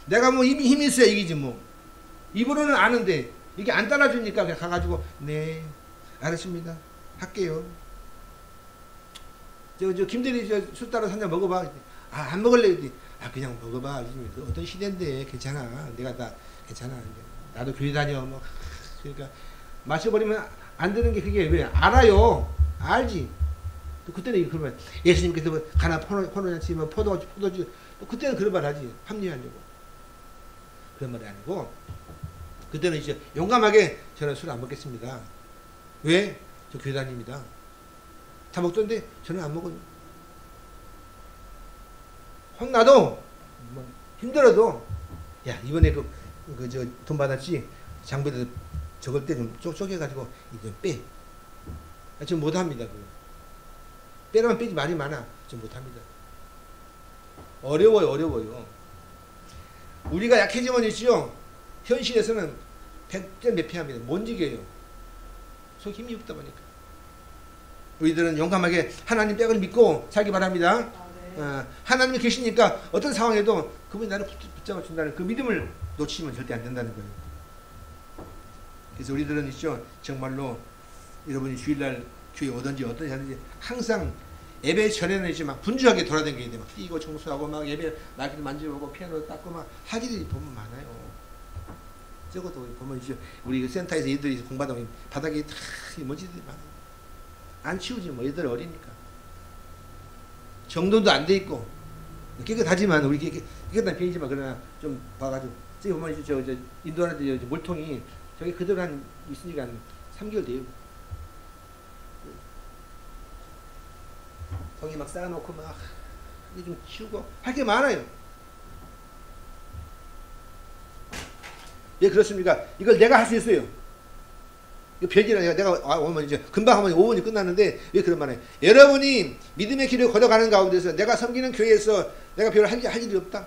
내가 뭐 이미 힘이 있어야 이기지 뭐. 입으로는 아는데 이게 안 따라주니까 그냥 가가지고 네 알았습니다 할게요. 저 김대리 술 따라 한잔 먹어봐. 안 먹을래. 그냥 먹어봐. 어떤 시대인데 괜찮아. 내가 다 괜찮아. 나도 교회 다녀. 뭐 그러니까 마셔버리면 안 되는 게 그게 왜 알아요. 알지. 또 그때는 그러면 예수님께서 가나 포도잔치 뭐 포도주 그때는 그런 말 하지. 합리하려고. 그런 말이 아니고 그때는 이제 용감하게 저는 술 안 먹겠습니다. 왜? 저 교회 다닙니다. 다 먹던데 저는 안 먹어요. 혼나도 뭐 힘들어도 야 이번에 저 돈 받았지 장부에다 적을 때 좀 쪼개가지고 이제 빼. 전 못합니다. 빼라면 빼지 말이 많아. 전 못합니다. 어려워요. 우리가 약해지면 있죠. 현실에서는 100점 몇 패합니다. 못 이겨요. 속 힘이 없다 보니까. 우리들은 용감하게 하나님 백을 믿고 살기 바랍니다. 하나님이 계시니까 어떤 상황에도 그분이 나를 붙잡아 준다는 그 믿음을 놓치면 절대 안 된다는 거예요. 그래서 우리들은 있죠. 정말로 여러분이 주일날 교회 오든지 어떤지 하든지 항상 예배 전에는 이제 막 분주하게 돌아다니게 돼. 막 뛰고 청소하고 막 예배 나귀도 만져보고 피아노 닦고 막 할 일이 보면 많아요. 저것도 보면 이제 우리 센터에서 애들이 공부하다 보면 바닥에 다 먼지들이 많아요. 안 치우지 뭐 애들 어리니까. 정돈도 안 돼 있고 깨끗하지만 우리 깨끗한 편이지만 그러나 좀 봐가지고 저기 보면 이제 저 인도하는데 물통이 저기 그대로 한 있으니까 한 3개월 돼요. 통이 막 쌓아놓고 막 이게 좀 치우고 할 게 많아요. 왜 그렇습니까? 이걸 내가 할 수 있어요. 이거 별지라 내가 오면 이제 금방 하면 5분이 끝났는데 왜 그런 말해? 여러분이 믿음의 길을 걸어가는 가운데서 내가 섬기는 교회에서 내가 별로 할 일이 없다.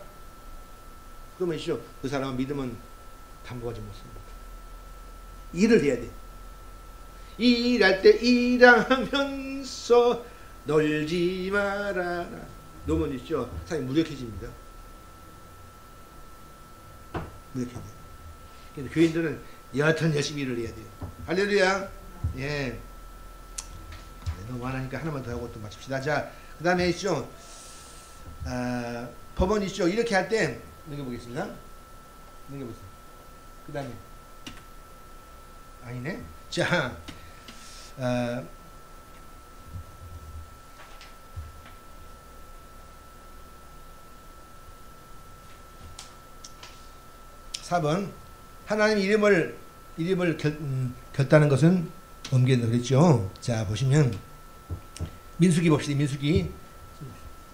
그러면 있죠. 그 사람은 믿음은 담보하지 못합니다. 일을 해야 돼. 일할 때 일하면서 놀지 말아라. 놓으면 있죠. 사람이 무력해집니다. 무력해져. 그래서 교인들은 여하튼 열심히 일을 해야 돼요. 할렐루야. 예. 너무 많으니까 하나만 더 하고 또 마칩시다. 자, 그 다음에 있죠. 법원 있죠. 이렇게 할 때 넘겨보겠습니다. 넘겨보세요. 그 다음에 아니네. 자, 4번 하나님 이름을 결단하는 것은 옮긴다 그랬죠. 자, 보시면 민수기 봅시다. 민수기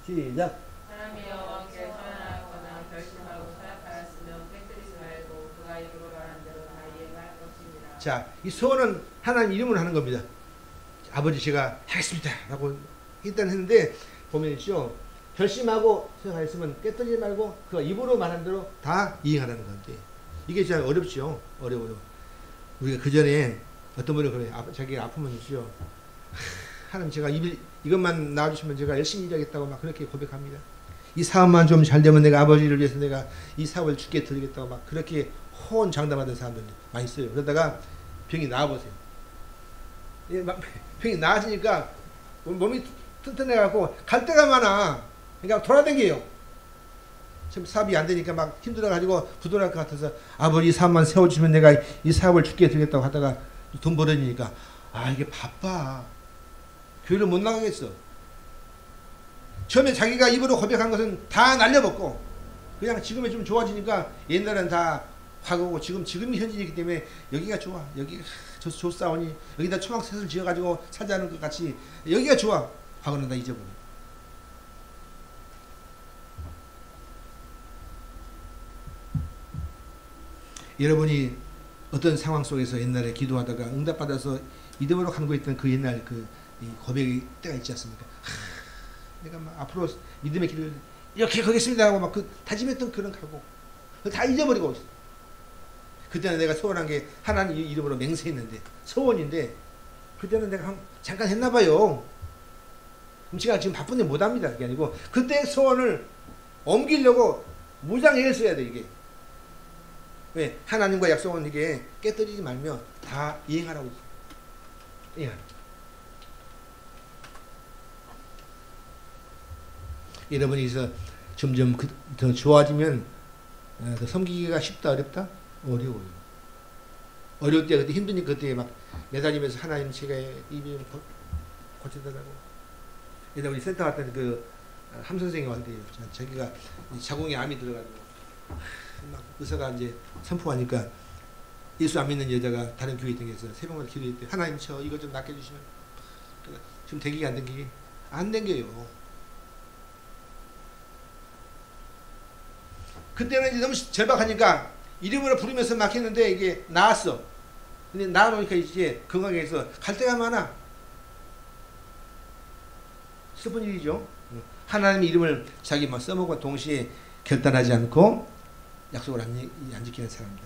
시작. 사람이 여호와께 선언하거나 결심하고 서약하였으면 깨뜨리지 말고 그가 입으로 말한 대로 다 이행할 것입니다. 자, 이 소원은 하나님 이름으로 하는 겁니다. 아버지 제가 하겠습니다 라고 일단 했는데 보면 있죠. 결심하고 생각했으면 깨뜨리지 말고 그가 입으로 말한 대로 다 이행하라는 건데 이게 진짜 어렵죠. 어려워요. 우리가 그 전에 어떤 분이 그래 자기가 아프면 있죠. 하나님 제가 이것만 나와주시면 제가 열심히 일하겠다고 막 그렇게 고백합니다. 이 사업만 좀 잘 되면 내가 아버지를 위해서 내가 이 사업을 주께 드리겠다고 막 그렇게 호언장담하던 사람들 많이 있어요. 그러다가 병이 나아보세요. 병이 나아지니까 몸이 튼튼해갖고 갈 데가 많아. 그러니까 돌아다녀요. 지금 사업이 안 되니까 막 힘들어가지고 부도날 것 같아서 아버지 이 사업만 세워주시면 내가 이 사업을 주께 드리겠다고 하다가 돈 벌어지니까 아 이게 바빠. 교회를 못 나가겠어. 처음에 자기가 입으로 고백한 것은 다 날려먹고 그냥 지금에 좀 좋아지니까 옛날엔 다 과거고 지금이 현진이기 때문에 여기가 좋아. 여기가 좋사오니 여기다 초막셋을 지어가지고 살자는 것 같이 여기가 좋아. 과거는 다 잊어버려. 여러분이 어떤 상황 속에서 옛날에 기도하다가 응답받아서 믿음으로 간구했던 그 옛날 이 고백의 때가 있지 않습니까? 내가 막 앞으로 믿음의 길을 이렇게 가겠습니다 하고 막 다짐했던 그런 각오 다 잊어버리고 있어. 그때는 내가 소원한 게 하나님 이름으로 맹세했는데 소원인데 그때는 내가 잠깐 했나 봐요. 제가 지금 바쁜데 못합니다. 그게 아니고 그때 소원을 옮기려고 무장애를 써야 돼 이게. 왜? 하나님과 약속은 이게 깨뜨리지 말며 다 이행하라고 있어. 이행하라. 여러분이 그래서 점점 더 좋아지면 섬기기가 쉽다 어렵다? 어려워요. 어려울 때 그때 힘드니까 그때 막 매달리면서 하나님 제가 입이 고쳐달라고. 예전에 우리 센터 갔더니 함 선생이 왔는데 자기가 자궁에 암이 들어가지고 막 의사가 이제 선포하니까 예수 안 믿는 여자가 다른 교회 등에서 새벽마다 기도했대. 하나님 저 이거 좀 낫게 해주시면. 지금 댕기게 안 댕기게? 안 댕겨요. 그때는 이제 너무 절박하니까 이름으로 부르면서 막 했는데 이게 나았어. 근데 나아놓으니까 이제 건강해서 갈 데가 많아. 슬픈 일이죠. 하나님의 이름을 자기 막 써먹고 동시에 결단하지 않고 약속을 안 지키는 사람들.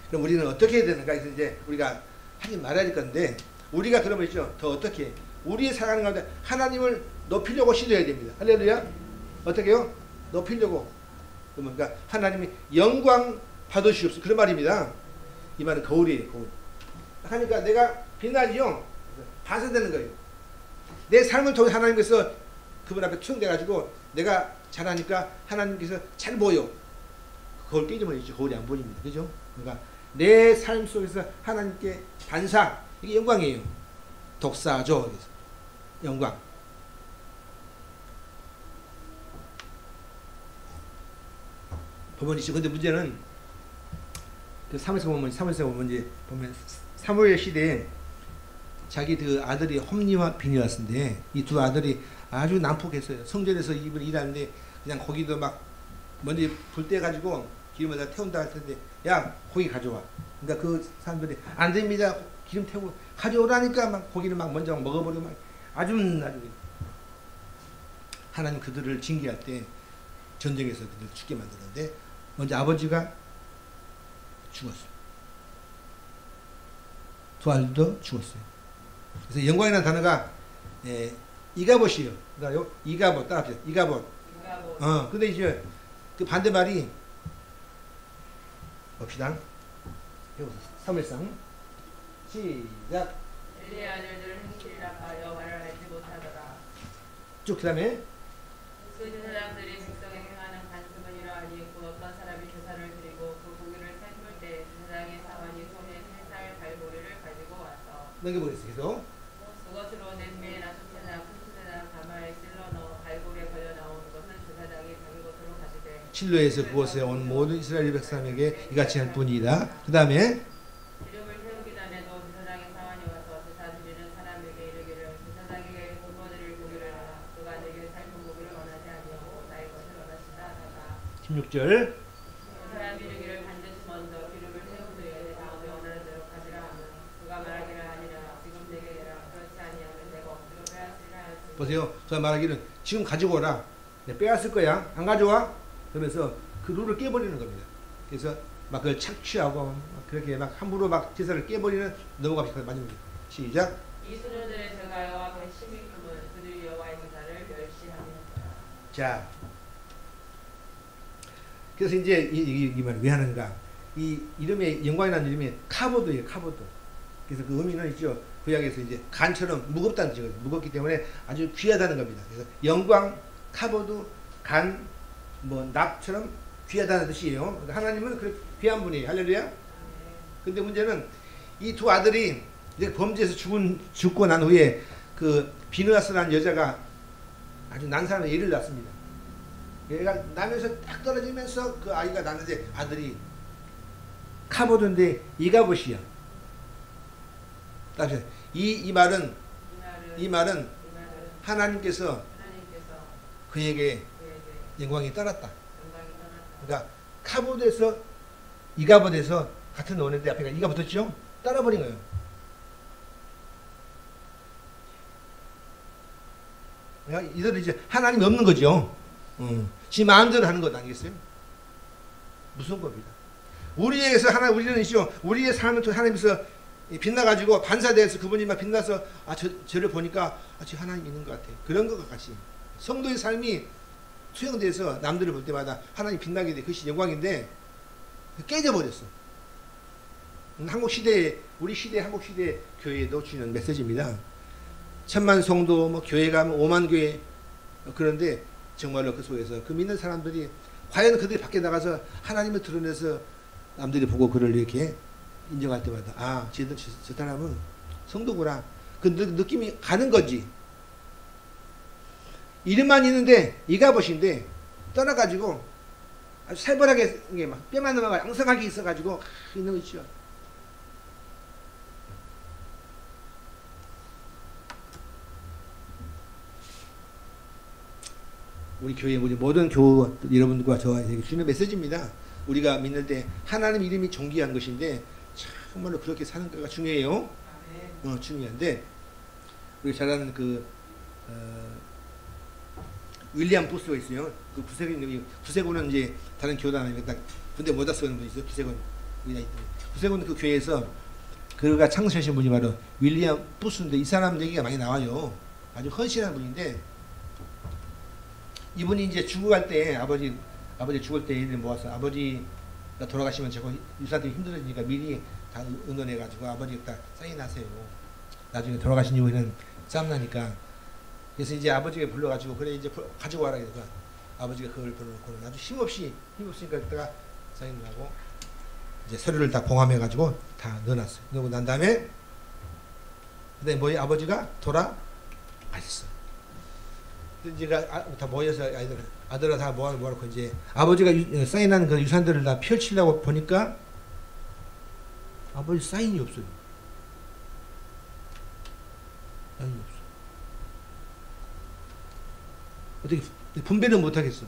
그럼 우리는 어떻게 해야 되는가? 그래서 이제 우리가 하지 말아야 될 건데 우리가 그러면 있죠. 더 어떻게? 우리의 살아가는 가운데 하나님을 높이려고 시도해야 됩니다. 할렐루야. 어떻게 해요? 높이려고. 그러니까 하나님이 영광 받으시옵소서 그런 말입니다. 이 말은 거울이에요. 거울. 하니까 내가 빛나지요. 반사되는 거예요. 내 삶을 통해 하나님께서 그분 앞에 투영돼가지고 내가 잘하니까 하나님께서 잘 보여. 거울 깨지면 있죠. 거울이 안 보입니다. 그죠? 그러니까 내 삶 속에서 하나님께 반사 이게 영광이에요. 독사죠. 그래서 영광. 법원이죠. 근데 문제는 그 사무엘서 보면 이제 보면 사무엘 시대에 자기 그 아들이 홈리와 비니아스인데 이 두 아들이 아주 난폭했어요. 성전에서 일하는데 그냥 거기도 막 먼저 불 때 가지고 기름을 다 태운다 할 텐데 야 고기 가져와. 그러니까 그 사람들이 안 됩니다. 기름 태우고 가져오라니까 막 고기를 막 먼저 먹어버리고 막 아주 하나님 그들을 징계할 때 전쟁에서 그들 죽게 만드는데 먼저 아버지가 죽었어요. 두 아들도 죽었어요. 그래서 영광이라는 단어가 이가봇이에요. 그러니까 이가봇 따라합시다. 이가봇. 근데 이제 그 반대말이 봅시다. 사무엘상 시작. 엘리의 아들들은 행실이라 여호와를 알지 못하더라. 쭉 그다음에 그 제사장들이 백성에게 행하는 간습은 이러하니 곧 어떤 사람이 제사를 드리고 그 고기를 삶을 때 제사장의 사관이 손에 세 살 발고리를 가지고 와서 넘겨보겠습니다. 계속. 그것으로 냄비에나 솥에나 큰 솥에나 가마에 찔러 넣어 발고리에 걸려 나오는 것은 제사장이 자기 것으로 가지되 실로에서 구워서 온 모든 이스라엘 백성에게 이같이 할 뿐이다. 그 다음에 기름을 태우기 전에도 제사장의 사관이 와서 제사 드리는 사람에게 이르기를 제사장에게 굶어드릴 고기를 하라. 그가 내게 삶은 고기를 원하지 아니하고 나의 것을 원하시다 하다가 16절 사람이 이르기를 반드시 먼저 기름을 태운 후에 다음에 원하는 대로 가지라 하면 그가 말하기를 아니라 지금 내게 내라. 그렇지 아니하면 내가 억지로 빼앗으리라 하였으니 보세요. 저 말하기는 지금 가지고 오라. 내가 빼앗을 거야. 안 가져와? 그러면서 그 룰을 깨버리는 겁니다. 그래서 막 그걸 착취하고 막 그렇게 막 함부로 막 제사를 깨버리는 넘어갑시다. 마지막에 시작. 이 소녀들의 제가 여호와 앞에 심히 품은 그들이 여호와의 제사를 멸시하였더라. 자, 그래서 이제 이 말을 왜 하는가? 이 이름의 영광이라는 이름이 카보드예요. 카보드. 그래서 그 의미는 있죠. 구약에서 이제 간처럼 무겁다는 뜻이거든요. 무겁기 때문에 아주 귀하다는 겁니다. 그래서 영광, 카보드, 간, 뭐 납처럼 귀하다는 뜻이에요. 그러니까 하나님은 그 귀한 분이에요. 할렐루야. 근데 문제는 이 두 아들이 이제 범죄에서 죽고 난 후에 그 비느하스라는 여자가 아주 난사한 애를 낳습니다. 얘가 나면서 딱 떨어지면서 그 아이가 낳는데 아들이 카보드인데 이가봇이야. 이 말은 하나님께서 그에게 영광이 떠났다. 그러니까 카보드에서 이가봇에서 같은 원인데 앞에 이가 붙었죠? 따라버린 거예요. 그러니까 이들은 이제 하나님이 없는 거죠. 지 마음대로 하는 것 아니겠어요? 무서운 겁니다. 우리에게서 우리는 있죠. 우리의 삶을 통해 하나님께서 빛나가지고 반사돼서 그분이 막 빛나서 저를 보니까 저 하나님 있는 것 같아. 그런 것과 같이 성도의 삶이 투영돼서 남들을 볼 때마다 하나님 빛나게 돼. 그것이 영광인데 깨져버렸어. 우리 시대 한국 시대 교회도 주는 메시지입니다. 1000만 성도, 뭐 교회 가면 5만 교회. 그런데 정말로 그 속에서 그 믿는 사람들이 과연 그들이 밖에 나가서 하나님을 드러내서 남들이 보고 그를 이렇게 인정할 때마다 저 사람은 성도구나. 그 느낌이 가는 거지. 이름만 있는데 이가봇인데 떠나가지고 아주 살벌하게 막 뼈만 남아가 앙상하게 있어가지고 있는 거 있죠. 우리 교회 우리 모든 교우 여러분들과 저에게 주는 메시지입니다. 우리가 믿는 데 하나님 이름이 존귀한 것인데 정말로 그렇게 사는 거가 중요해요. 중요한데 우리 잘 아는 윌리엄 부스가 있어요. 그 구세군은 이제 다른 교단 아니면 군대 모자 쓰는 분이 있어요. 구세군 그 교회에서 그가 창시하신 분이 바로 윌리엄 부스인데 이 사람 얘기가 많이 나와요. 아주 헌신한 분인데 이분이 이제 죽어갈 때 아버지 죽을 때 애들 모아서 아버지가 돌아가시면 저거 유사들이 힘들어지니까 미리 다 응원해가지고 아버지가 딱 사인하세요. 나중에 돌아가신 이후에는 싸움나니까. 그래서 이제 아버지가 불러가지고 그래 이제 가지고 와라 그러니까 아버지가 그걸 불러놓고 아주 힘없으니까 그때가 사인을 하고 이제 서류를 다 봉함해가지고 다 넣어놨어요. 넣고 난 다음에 그다음에 뭐예요? 아버지가 돌아가셨어. 이제 다 모여서 아들아 다 모아놓고 이제 아버지가 사인한 그 유산들을 다 펼치려고 보니까 아버지 사인이 없어요. 사인이 없어. 어떻게 분배를 못 하겠어.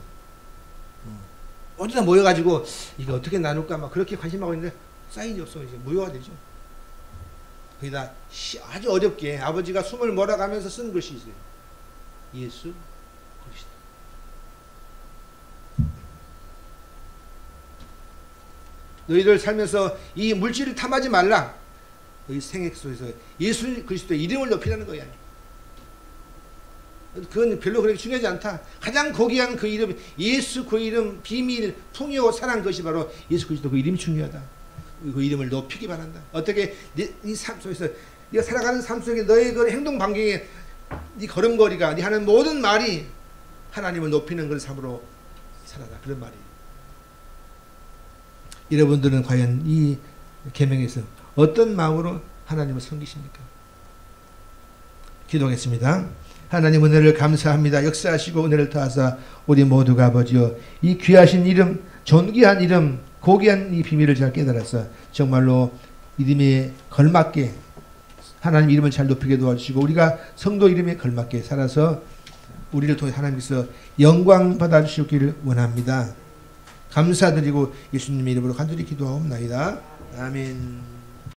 어디다 모여가지고 이거 어떻게 나눌까 막 그렇게 관심하고 있는데 사인이 없으면 이제 무효가 되죠. 거기다 아주 어렵게 아버지가 숨을 몰아가면서 쓴 글씨 있어요. 예수 그리스도. 너희들 살면서 이 물질을 탐하지 말라. 너희 생애 속에서 예수 그리스도의 이름을 높이라는 거야. 그건 별로 그렇게 중요하지 않다. 가장 고귀한 그 이름, 예수 그 이름, 비밀, 풍요, 사랑, 그것이 바로 예수 그리스도 그 이름이 중요하다. 그 이름을 높이기 바란다. 어떻게 네 삶 속에서 네가 살아가는 삶 속에 너의 그 행동 반경에 네 걸음걸이가 네 하는 모든 말이 하나님을 높이는 그런 삶으로 살아라. 그런 말이에요. 여러분들은 과연 이 계명에서 어떤 마음으로 하나님을 섬기십니까? 기도하겠습니다. 하나님 은혜를 감사합니다. 역사하시고 은혜를 더하사 우리 모두가 아버지여 이 귀하신 이름, 존귀한 이름, 고귀한 이 비밀을 잘 깨달아서 정말로 이름에 걸맞게 하나님 이름을 잘 높이게 도와주시고 우리가 성도 이름에 걸맞게 살아서 우리를 통해 하나님께서 영광 받아주시기를 원합니다. 감사드리고 예수님의 이름으로 간절히 기도하옵나이다. 아멘.